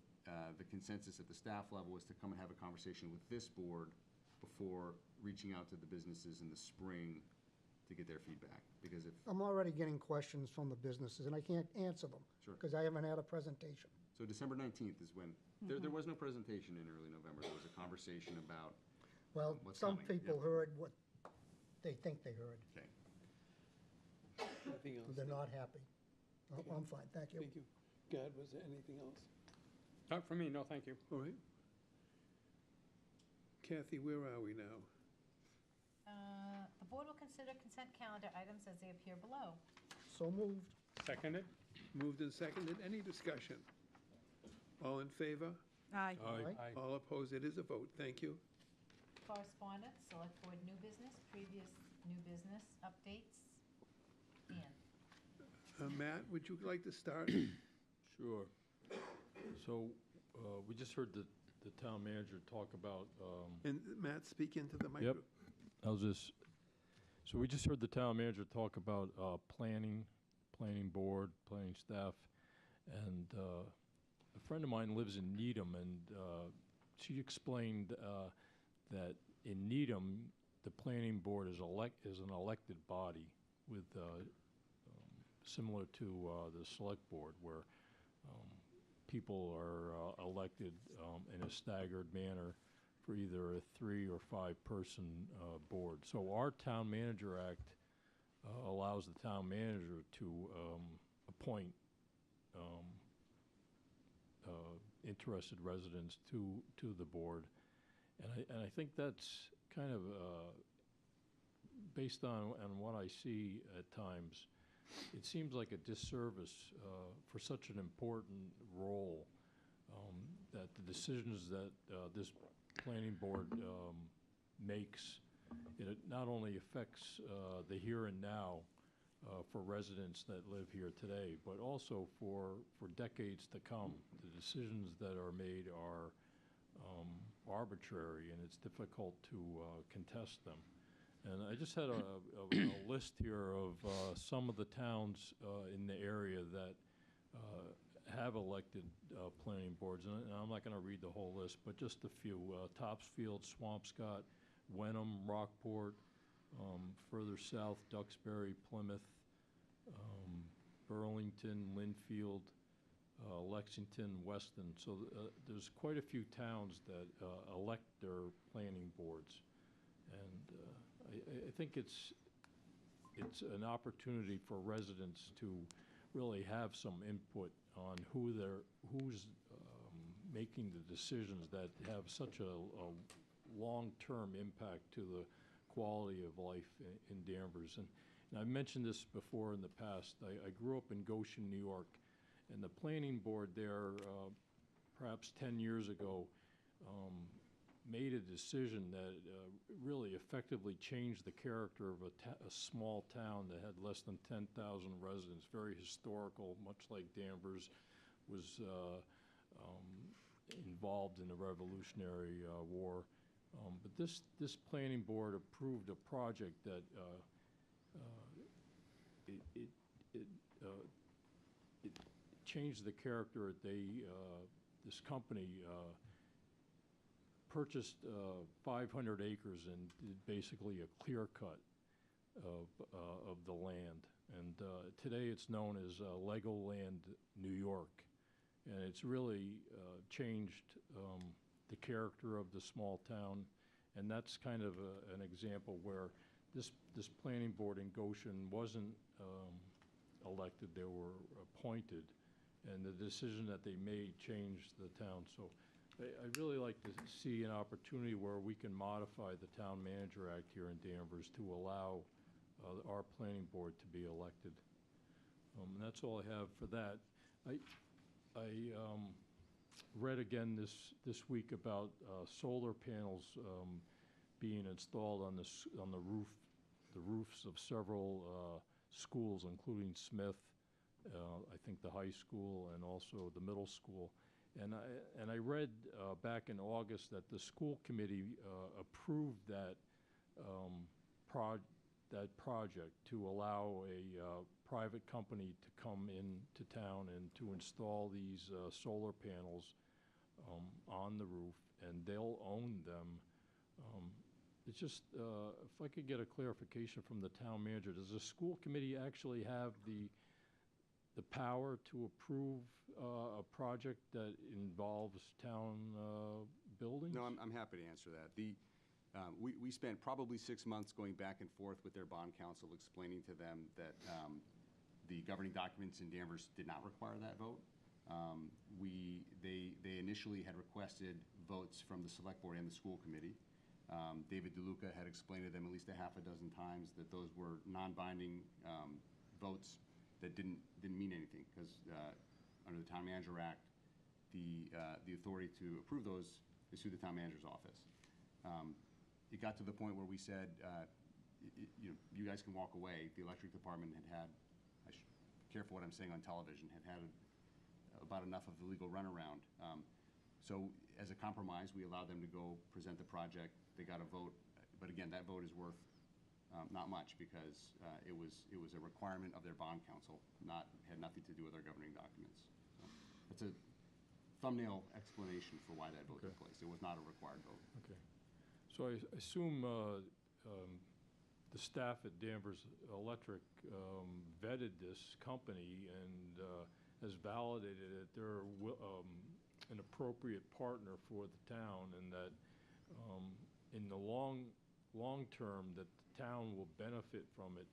consensus at the staff level was to come and have a conversation with this board before reaching out to the businesses in the spring to get their feedback. Because if I'm already getting questions from the businesses, and I can't answer them. Sure. Because I haven't had a presentation. So December 19th is when, there was no presentation in early November. There was a conversation about Well, what's some coming. people Yep. heard what they think they heard. Okay. Anything else? They're not happy. Oh, I'm fine, thank you. Thank you. God, was there anything else? Not for me, no, thank you. All right. Kathy, where are we now? The board will consider consent calendar items as they appear below. So moved. Seconded? Moved and seconded. Any discussion? All in favor? Aye. Aye. All opposed? It is a vote. Thank you. Correspondence, select board new business, previous new business updates. Dan? Matt, would you like to start? Sure. So, we just heard the town manager talk about, And Matt, speak into the Yep. microphone. how's this? So we just heard the town manager talk about planning board, planning staff, and a friend of mine lives in Needham, and she explained that in Needham, the planning board is an elected body with similar to the select board, where people are elected in a staggered manner for either a 3 or 5 person board. So our Town Manager Act allows the town manager to appoint interested residents to the board. And I think that's kind of, based on what I see at times, it seems like a disservice for such an important role, that the decisions that this planning board makes, it not only affects the here and now for residents that live here today, but also for decades to come. The decisions that are made are arbitrary, and it's difficult to contest them. And I just had a list here of some of the towns in the area that have elected planning boards, and I'm not going to read the whole list, but just a few. Topsfield, Swampscott, Wenham, Rockport, further south, Duxbury, Plymouth, Burlington, Linfield, Lexington, Weston. So there's quite a few towns that elect their planning boards. And I think it's an opportunity for residents to really have some input on who's making the decisions that have such a long-term impact to the quality of life in Danvers. Now, I've mentioned this before in the past. I grew up in Goshen, New York, and the planning board there, perhaps 10 years ago, made a decision that really effectively changed the character of a small town that had less than 10,000 residents, very historical, much like Danvers was involved in the Revolutionary War. But this planning board approved a project that it changed the character. This company purchased 500 acres and did basically a clear cut of the land. And today it's known as Legoland, New York. And it's really changed the character of the small town. And that's kind of an example where this planning board in Goshen wasn't elected, they were appointed. And the decision that they made changed the town. So I'd really like to see an opportunity where we can modify the Town Manager Act here in Danvers to allow our planning board to be elected. And that's all I have for that. I read again this week about solar panels being installed on the roofs of several schools, including Smith, I think the high school, and also the middle school. And I read back in August that the school committee approved that project to allow a private company to come into town and to install these solar panels on the roof, and they'll own them. It's just, if I could get a clarification from the town manager, does the school committee actually have the power to approve a project that involves town buildings? No, I'm happy to answer that. We spent probably 6 months going back and forth with their bond counsel, explaining to them that the governing documents in Danvers did not require that vote. They initially had requested votes from the select board and the school committee. David DeLuca had explained to them at least a half a dozen times that those were non-binding votes that didn't mean anything, because under the Town Manager Act, the authority to approve those is through the Town Manager's office. It got to the point where we said, you guys can walk away. The electric department had careful what I'm saying on television, had about enough of the legal runaround. So as a compromise, we allowed them to go present the project. They got a vote, but again, that vote is worth not much, because it was a requirement of their bond counsel, had nothing to do with our governing documents. So that's a thumbnail explanation for why that vote took place. It was not a required vote. Okay. So I assume the staff at Danvers Electric vetted this company and has validated that they're an appropriate partner for the town, and that in the long term that the town will benefit from it.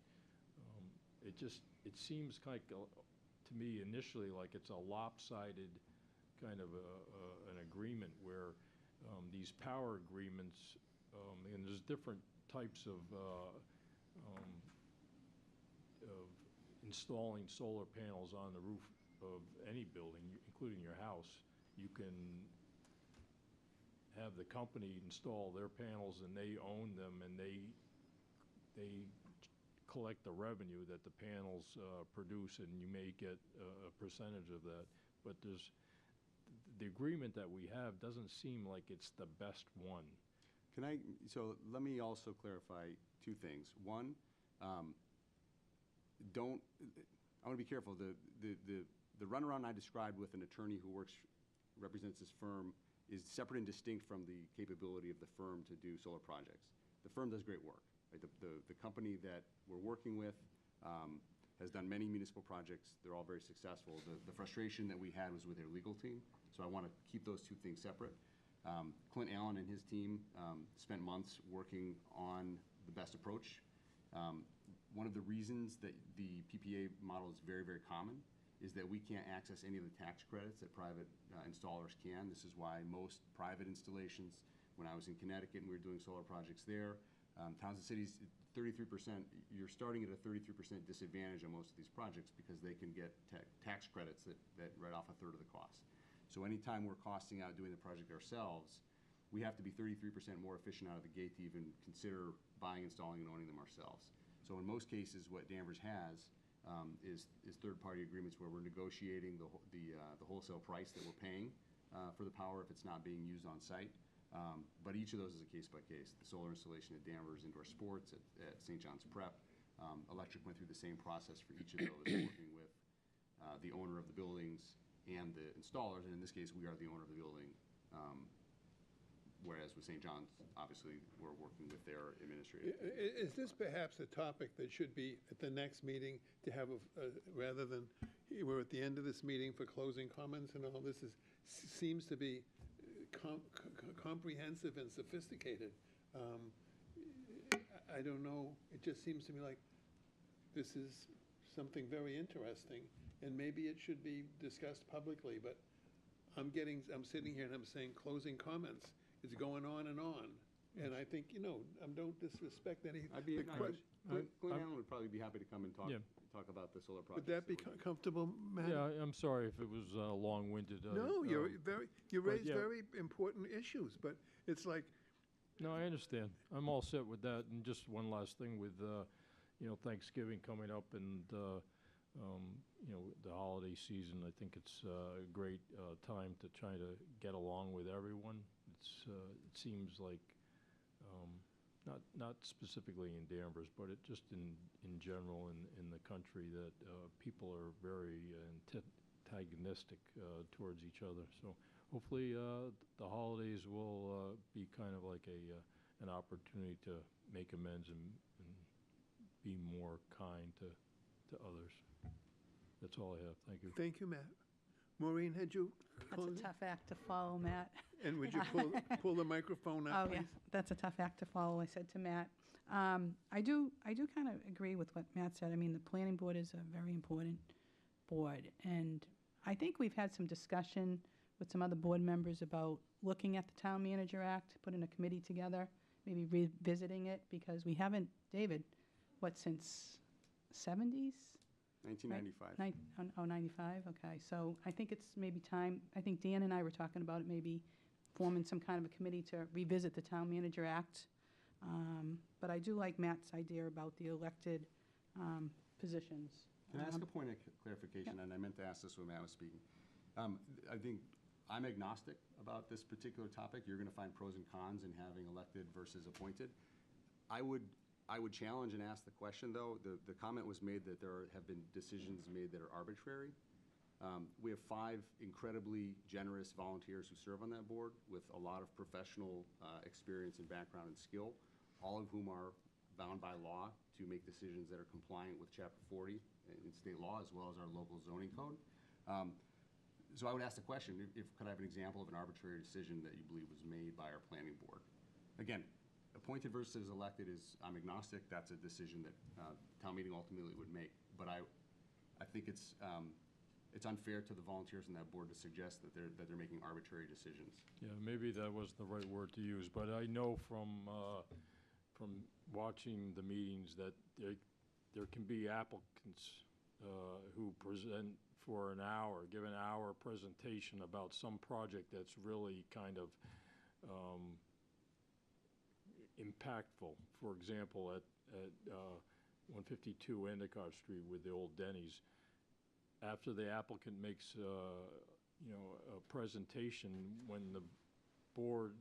It seems like, to me initially, like it's a lopsided kind of an agreement where these power agreements, and there's different types of installing solar panels on the roof of any building, including your house. You can have the company install their panels and they own them, and they collect the revenue that the panels produce, and you may get a percentage of that. But the agreement that we have doesn't seem like it's the best one. So let me also clarify two things. One, I want to be careful. The runaround I described with an attorney who represents this firm is separate and distinct from the capability of the firm to do solar projects. The firm does great work. Right? The company that we're working with has done many municipal projects. They're all very successful. The frustration that we had was with their legal team, so I want to keep those two things separate. Clint Allen and his team spent months working on the best approach. One of the reasons that the PPA model is very, very common is that we can't access any of the tax credits that private installers can. This is why most private installations, when I was in Connecticut and we were doing solar projects there, Towns and cities, 33%, you're starting at a 33% disadvantage on most of these projects because they can get tax credits that write off a third of the cost. So anytime we're costing out doing the project ourselves, we have to be 33% more efficient out of the gate to even consider buying, installing, and owning them ourselves. So in most cases, what Danvers has is third-party agreements where we're negotiating the wholesale price that we're paying for the power if it's not being used on site. But each of those is a case by case. The solar installation at Danvers Indoor Sports, at St. John's Prep, electric went through the same process for each of those, working with the owner of the buildings and the installers, and in this case, we are the owner of the building. Whereas with St. John's, obviously, we're working with their administrator. Is this perhaps a topic that should be at the next meeting to have, rather than, we're at the end of this meeting for closing comments and all this seems to be comprehensive and sophisticated. I don't know, it just seems to me like this is something very interesting, and maybe it should be discussed publicly, but I'm sitting here and I'm saying closing comments. It's going on and on. And I think, don't disrespect any. Glenn Allen would probably be happy to come and talk about the solar project. Would that be comfortable, Matt? Yeah, I'm sorry if it was long-winded. No, you raised very important issues, but it's like. No, I understand. I'm all set with that. And just one last thing with, Thanksgiving coming up and, the holiday season. I think it's a great time to try to get along with everyone. It seems like, not specifically in Danvers, but just in general in the country, that people are very antagonistic towards each other. So hopefully the holidays will be kind of like an opportunity to make amends and be more kind to others. That's all I have. Thank you. Thank you, Matt. Maureen, had you? That's a tough act to follow, Matt. And would you pull the microphone up, Oh, please? yeah, that's a tough act to follow, I said to Matt. I do kind of agree with what Matt said. I mean, the planning board is a very important board, and I think we've had some discussion with some other board members about looking at the Town Manager Act, putting a committee together, maybe revisiting it, because we haven't, David, since 70s? 1995. 95, okay. So I think it's maybe time, I think Dan and I were talking about it, maybe forming some kind of a committee to revisit the Town Manager Act. But I do like Matt's idea about the elected positions. Can I ask a point of clarification? And I meant to ask this when Matt was speaking. I think I'm agnostic about this particular topic. You're going to find pros and cons in having elected versus appointed. I would challenge and ask the question, though. The comment was made that there have been decisions made that are arbitrary. We have 5 incredibly generous volunteers who serve on that board with a lot of professional experience and background and skill, all of whom are bound by law to make decisions that are compliant with Chapter 40 in state law, as well as our local zoning code. So I would ask the question, could I have an example of an arbitrary decision that you believe was made by our planning board? Again, appointed versus elected I'm agnostic. That's a decision that town meeting ultimately would make. But I think it's unfair to the volunteers on that board to suggest that they're making arbitrary decisions. Yeah, maybe that wasn't the right word to use, but I know from watching the meetings that there can be applicants who present for an hour, give an hour presentation about some project that's really kind of impactful. For example, at 152 Endicott Street with the old Denny's, after the applicant makes a presentation, when the board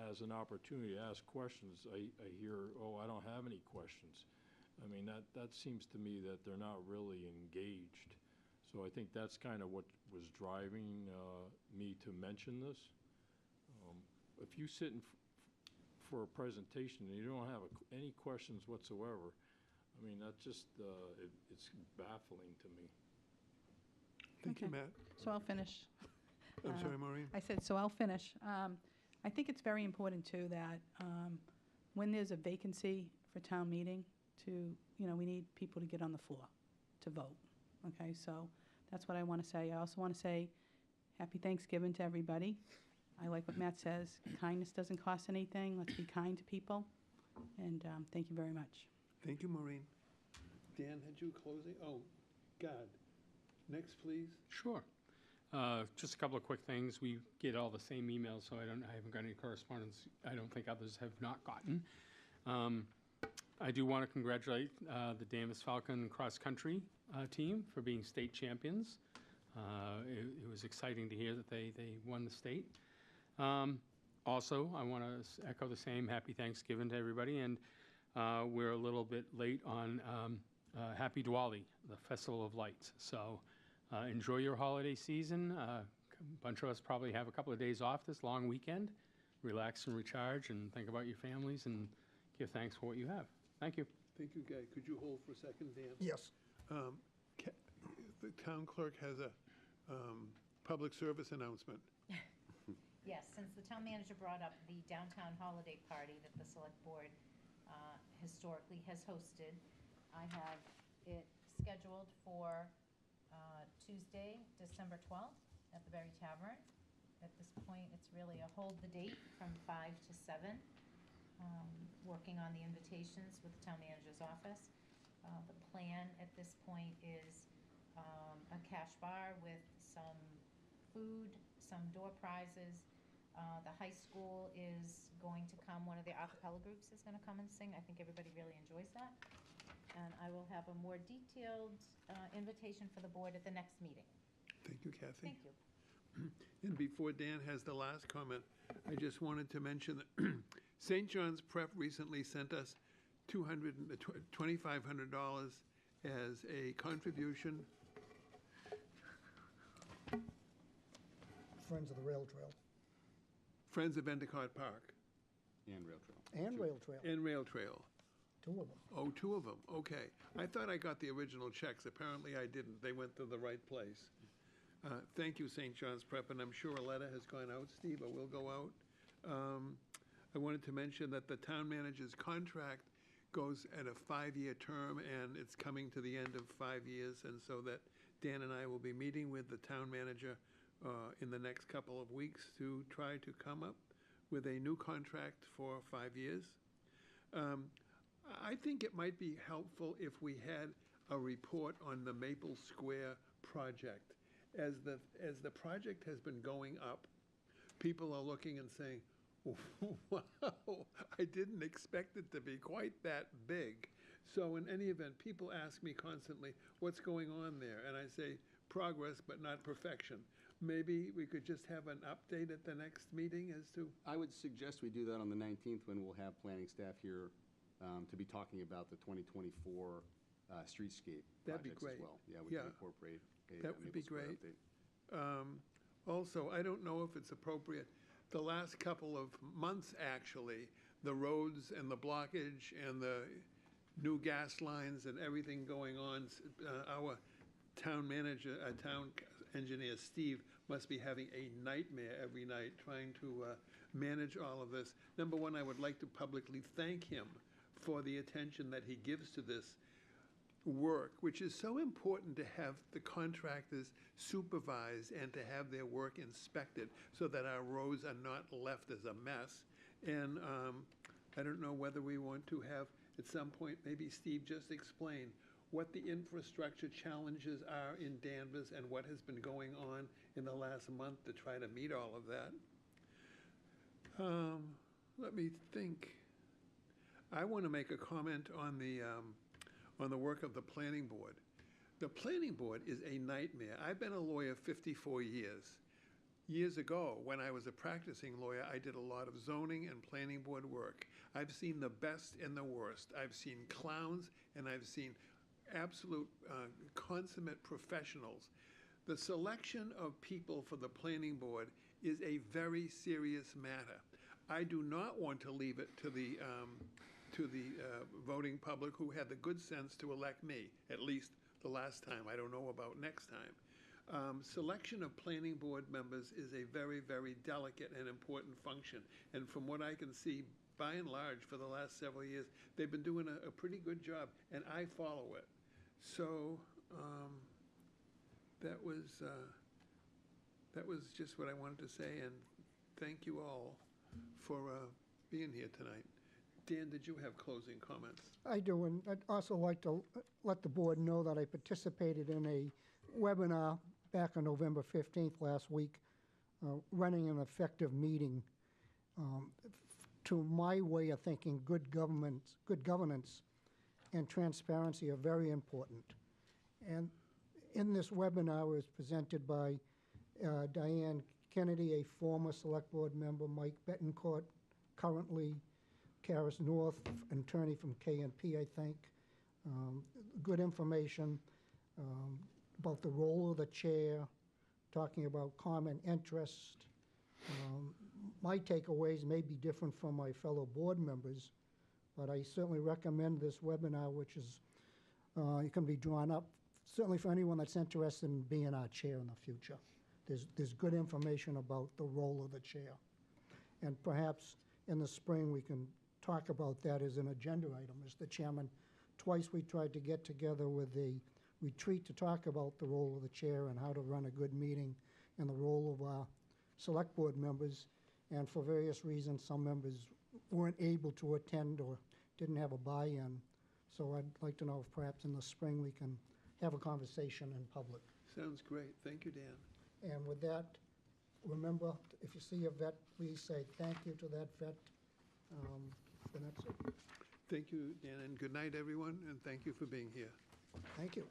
has an opportunity to ask questions, I hear, "Oh, I don't have any questions." I mean, that seems to me that they're not really engaged. So I think that's kind of what was driving me to mention this. If you sit for a presentation and you don't have any questions whatsoever, I mean, that's just, it's baffling to me. Thank you, Okay. Matt. So I'll finish. I'm sorry, Maureen. I said, so I'll finish. I think it's very important, too, that when there's a vacancy for town meeting, we need people to get on the floor to vote. Okay, so that's what I want to say. I also want to say Happy Thanksgiving to everybody. I like what Matt says. Kindness doesn't cost anything. Let's be kind to people. And thank you very much. Thank you, Maureen. Dan, had you closing? Oh, God. Next, please. Sure. Just a couple of quick things. We get all the same emails, so I haven't got any correspondence I don't think others have not gotten. I do want to congratulate the Danvers Falcon cross country team for being state champions. It was exciting to hear that they won the state. Also, I want to echo the same happy Thanksgiving to everybody, and we're a little bit late on Happy Diwali, the Festival of Lights. So enjoy your holiday season. A bunch of us probably have a couple of days off this long weekend. Relax and recharge and think about your families and give thanks for what you have. Thank you. Thank you, Guy. Could you hold for a second, Dan? Yes. The town clerk has a public service announcement. Yes, since the town manager brought up the downtown holiday party that the select board historically has hosted, I have it scheduled for Tuesday, December 12th at the Berry Tavern. At this point, it's really a hold the date from 5 to 7, working on the invitations with the town manager's office. The plan at this point is a cash bar with some food, some door prizes. The high school is going to come, one of the a cappella groups is going to come and sing. I think everybody really enjoys that. And I will have a more detailed invitation for the board at the next meeting. Thank you, Kathy. Thank you. And before Dan has the last comment, I just wanted to mention that St. John's Prep recently sent us $2,500 as a contribution. Friends of the Rail Trail. Friends of Endicott Park. And rail trail. And Rail Trail, And Rail Trail. 2 of them. Oh, 2 of them, okay. I thought I got the original checks. Apparently I didn't. They went to the right place. Thank you, St. John's Prep, and I'm sure a letter has gone out, Steve, or will go out. I wanted to mention that the town manager's contract goes at a 5-year term, and it's coming to the end of 5 years, and so that Dan and I will be meeting with the town manager in the next couple of weeks to try to come up with a new contract for 5 years. I think it might be helpful if we had a report on the Maple Square project. As the project has been going up, people are looking and saying, wow, I didn't expect it to be quite that big. So in any event, people ask me constantly, what's going on there? And I say, progress, but not perfection. Maybe we could just have an update at the next meeting as to... I would suggest we do that on the 19th when we'll have planning staff here to be talking about the 2024 streetscape That'd be projects great. as well. Yeah, we Yeah. can incorporate a That would be Maple Square great. update. Also, I don't know if it's appropriate, the last couple of months, actually, the roads and the blockage and the new gas lines and everything going on, our town manager, town engineer, Steve, must be having a nightmare every night trying to manage all of this. Number one, I would like to publicly thank him for the attention that he gives to this work, which is so important to have the contractors supervised and to have their work inspected so that our roads are not left as a mess. And I don't know whether we want to have, at some point, maybe Steve just explain what the infrastructure challenges are in Danvers and what has been going on in the last month to try to meet all of that. Let me think. I want to make a comment on the work of the planning board. The planning board is a nightmare. I've been a lawyer 54 years. Years ago, when I was a practicing lawyer, I did a lot of zoning and planning board work. I've seen the best and the worst. I've seen clowns, and I've seen absolute consummate professionals. The selection of people for the planning board is a very serious matter. I do not want to leave it to the voting public who had the good sense to elect me, at least the last time. I don't know about next time. Selection of planning board members is a very, very delicate and important function. And from what I can see, by and large, for the last several years, they've been doing a pretty good job, and I follow it. So that was just what I wanted to say, and thank you all for being here tonight. Dan, did you have closing comments? I do, and I'd also like to let the board know that I participated in a webinar back on November 15th last week, running an effective meeting. To my way of thinking, good governance and transparency are very important. And in this webinar was presented by Diane Kennedy, a former select board member, Mike Betancourt, currently Karis North, an attorney from K&P, I think. Good information about the role of the chair, talking about common interest. My takeaways may be different from my fellow board members, but I certainly recommend this webinar, which is, it can be drawn up, certainly for anyone that's interested in being our chair in the future. There's good information about the role of the chair. And perhaps in the spring, we can talk about that as an agenda item, Mr. Chairman. Twice we tried to get together with a retreat to talk about the role of the chair and how to run a good meeting and the role of our select board members. And for various reasons, some members weren't able to attend or didn't have a buy-in. So I'd like to know if perhaps in the spring we can have a conversation in public. Sounds great. Thank you, Dan. And with that, remember, if you see a vet, please say thank you to that vet. And that's it. Thank you, Dan, and good night, everyone, and thank you for being here. Thank you.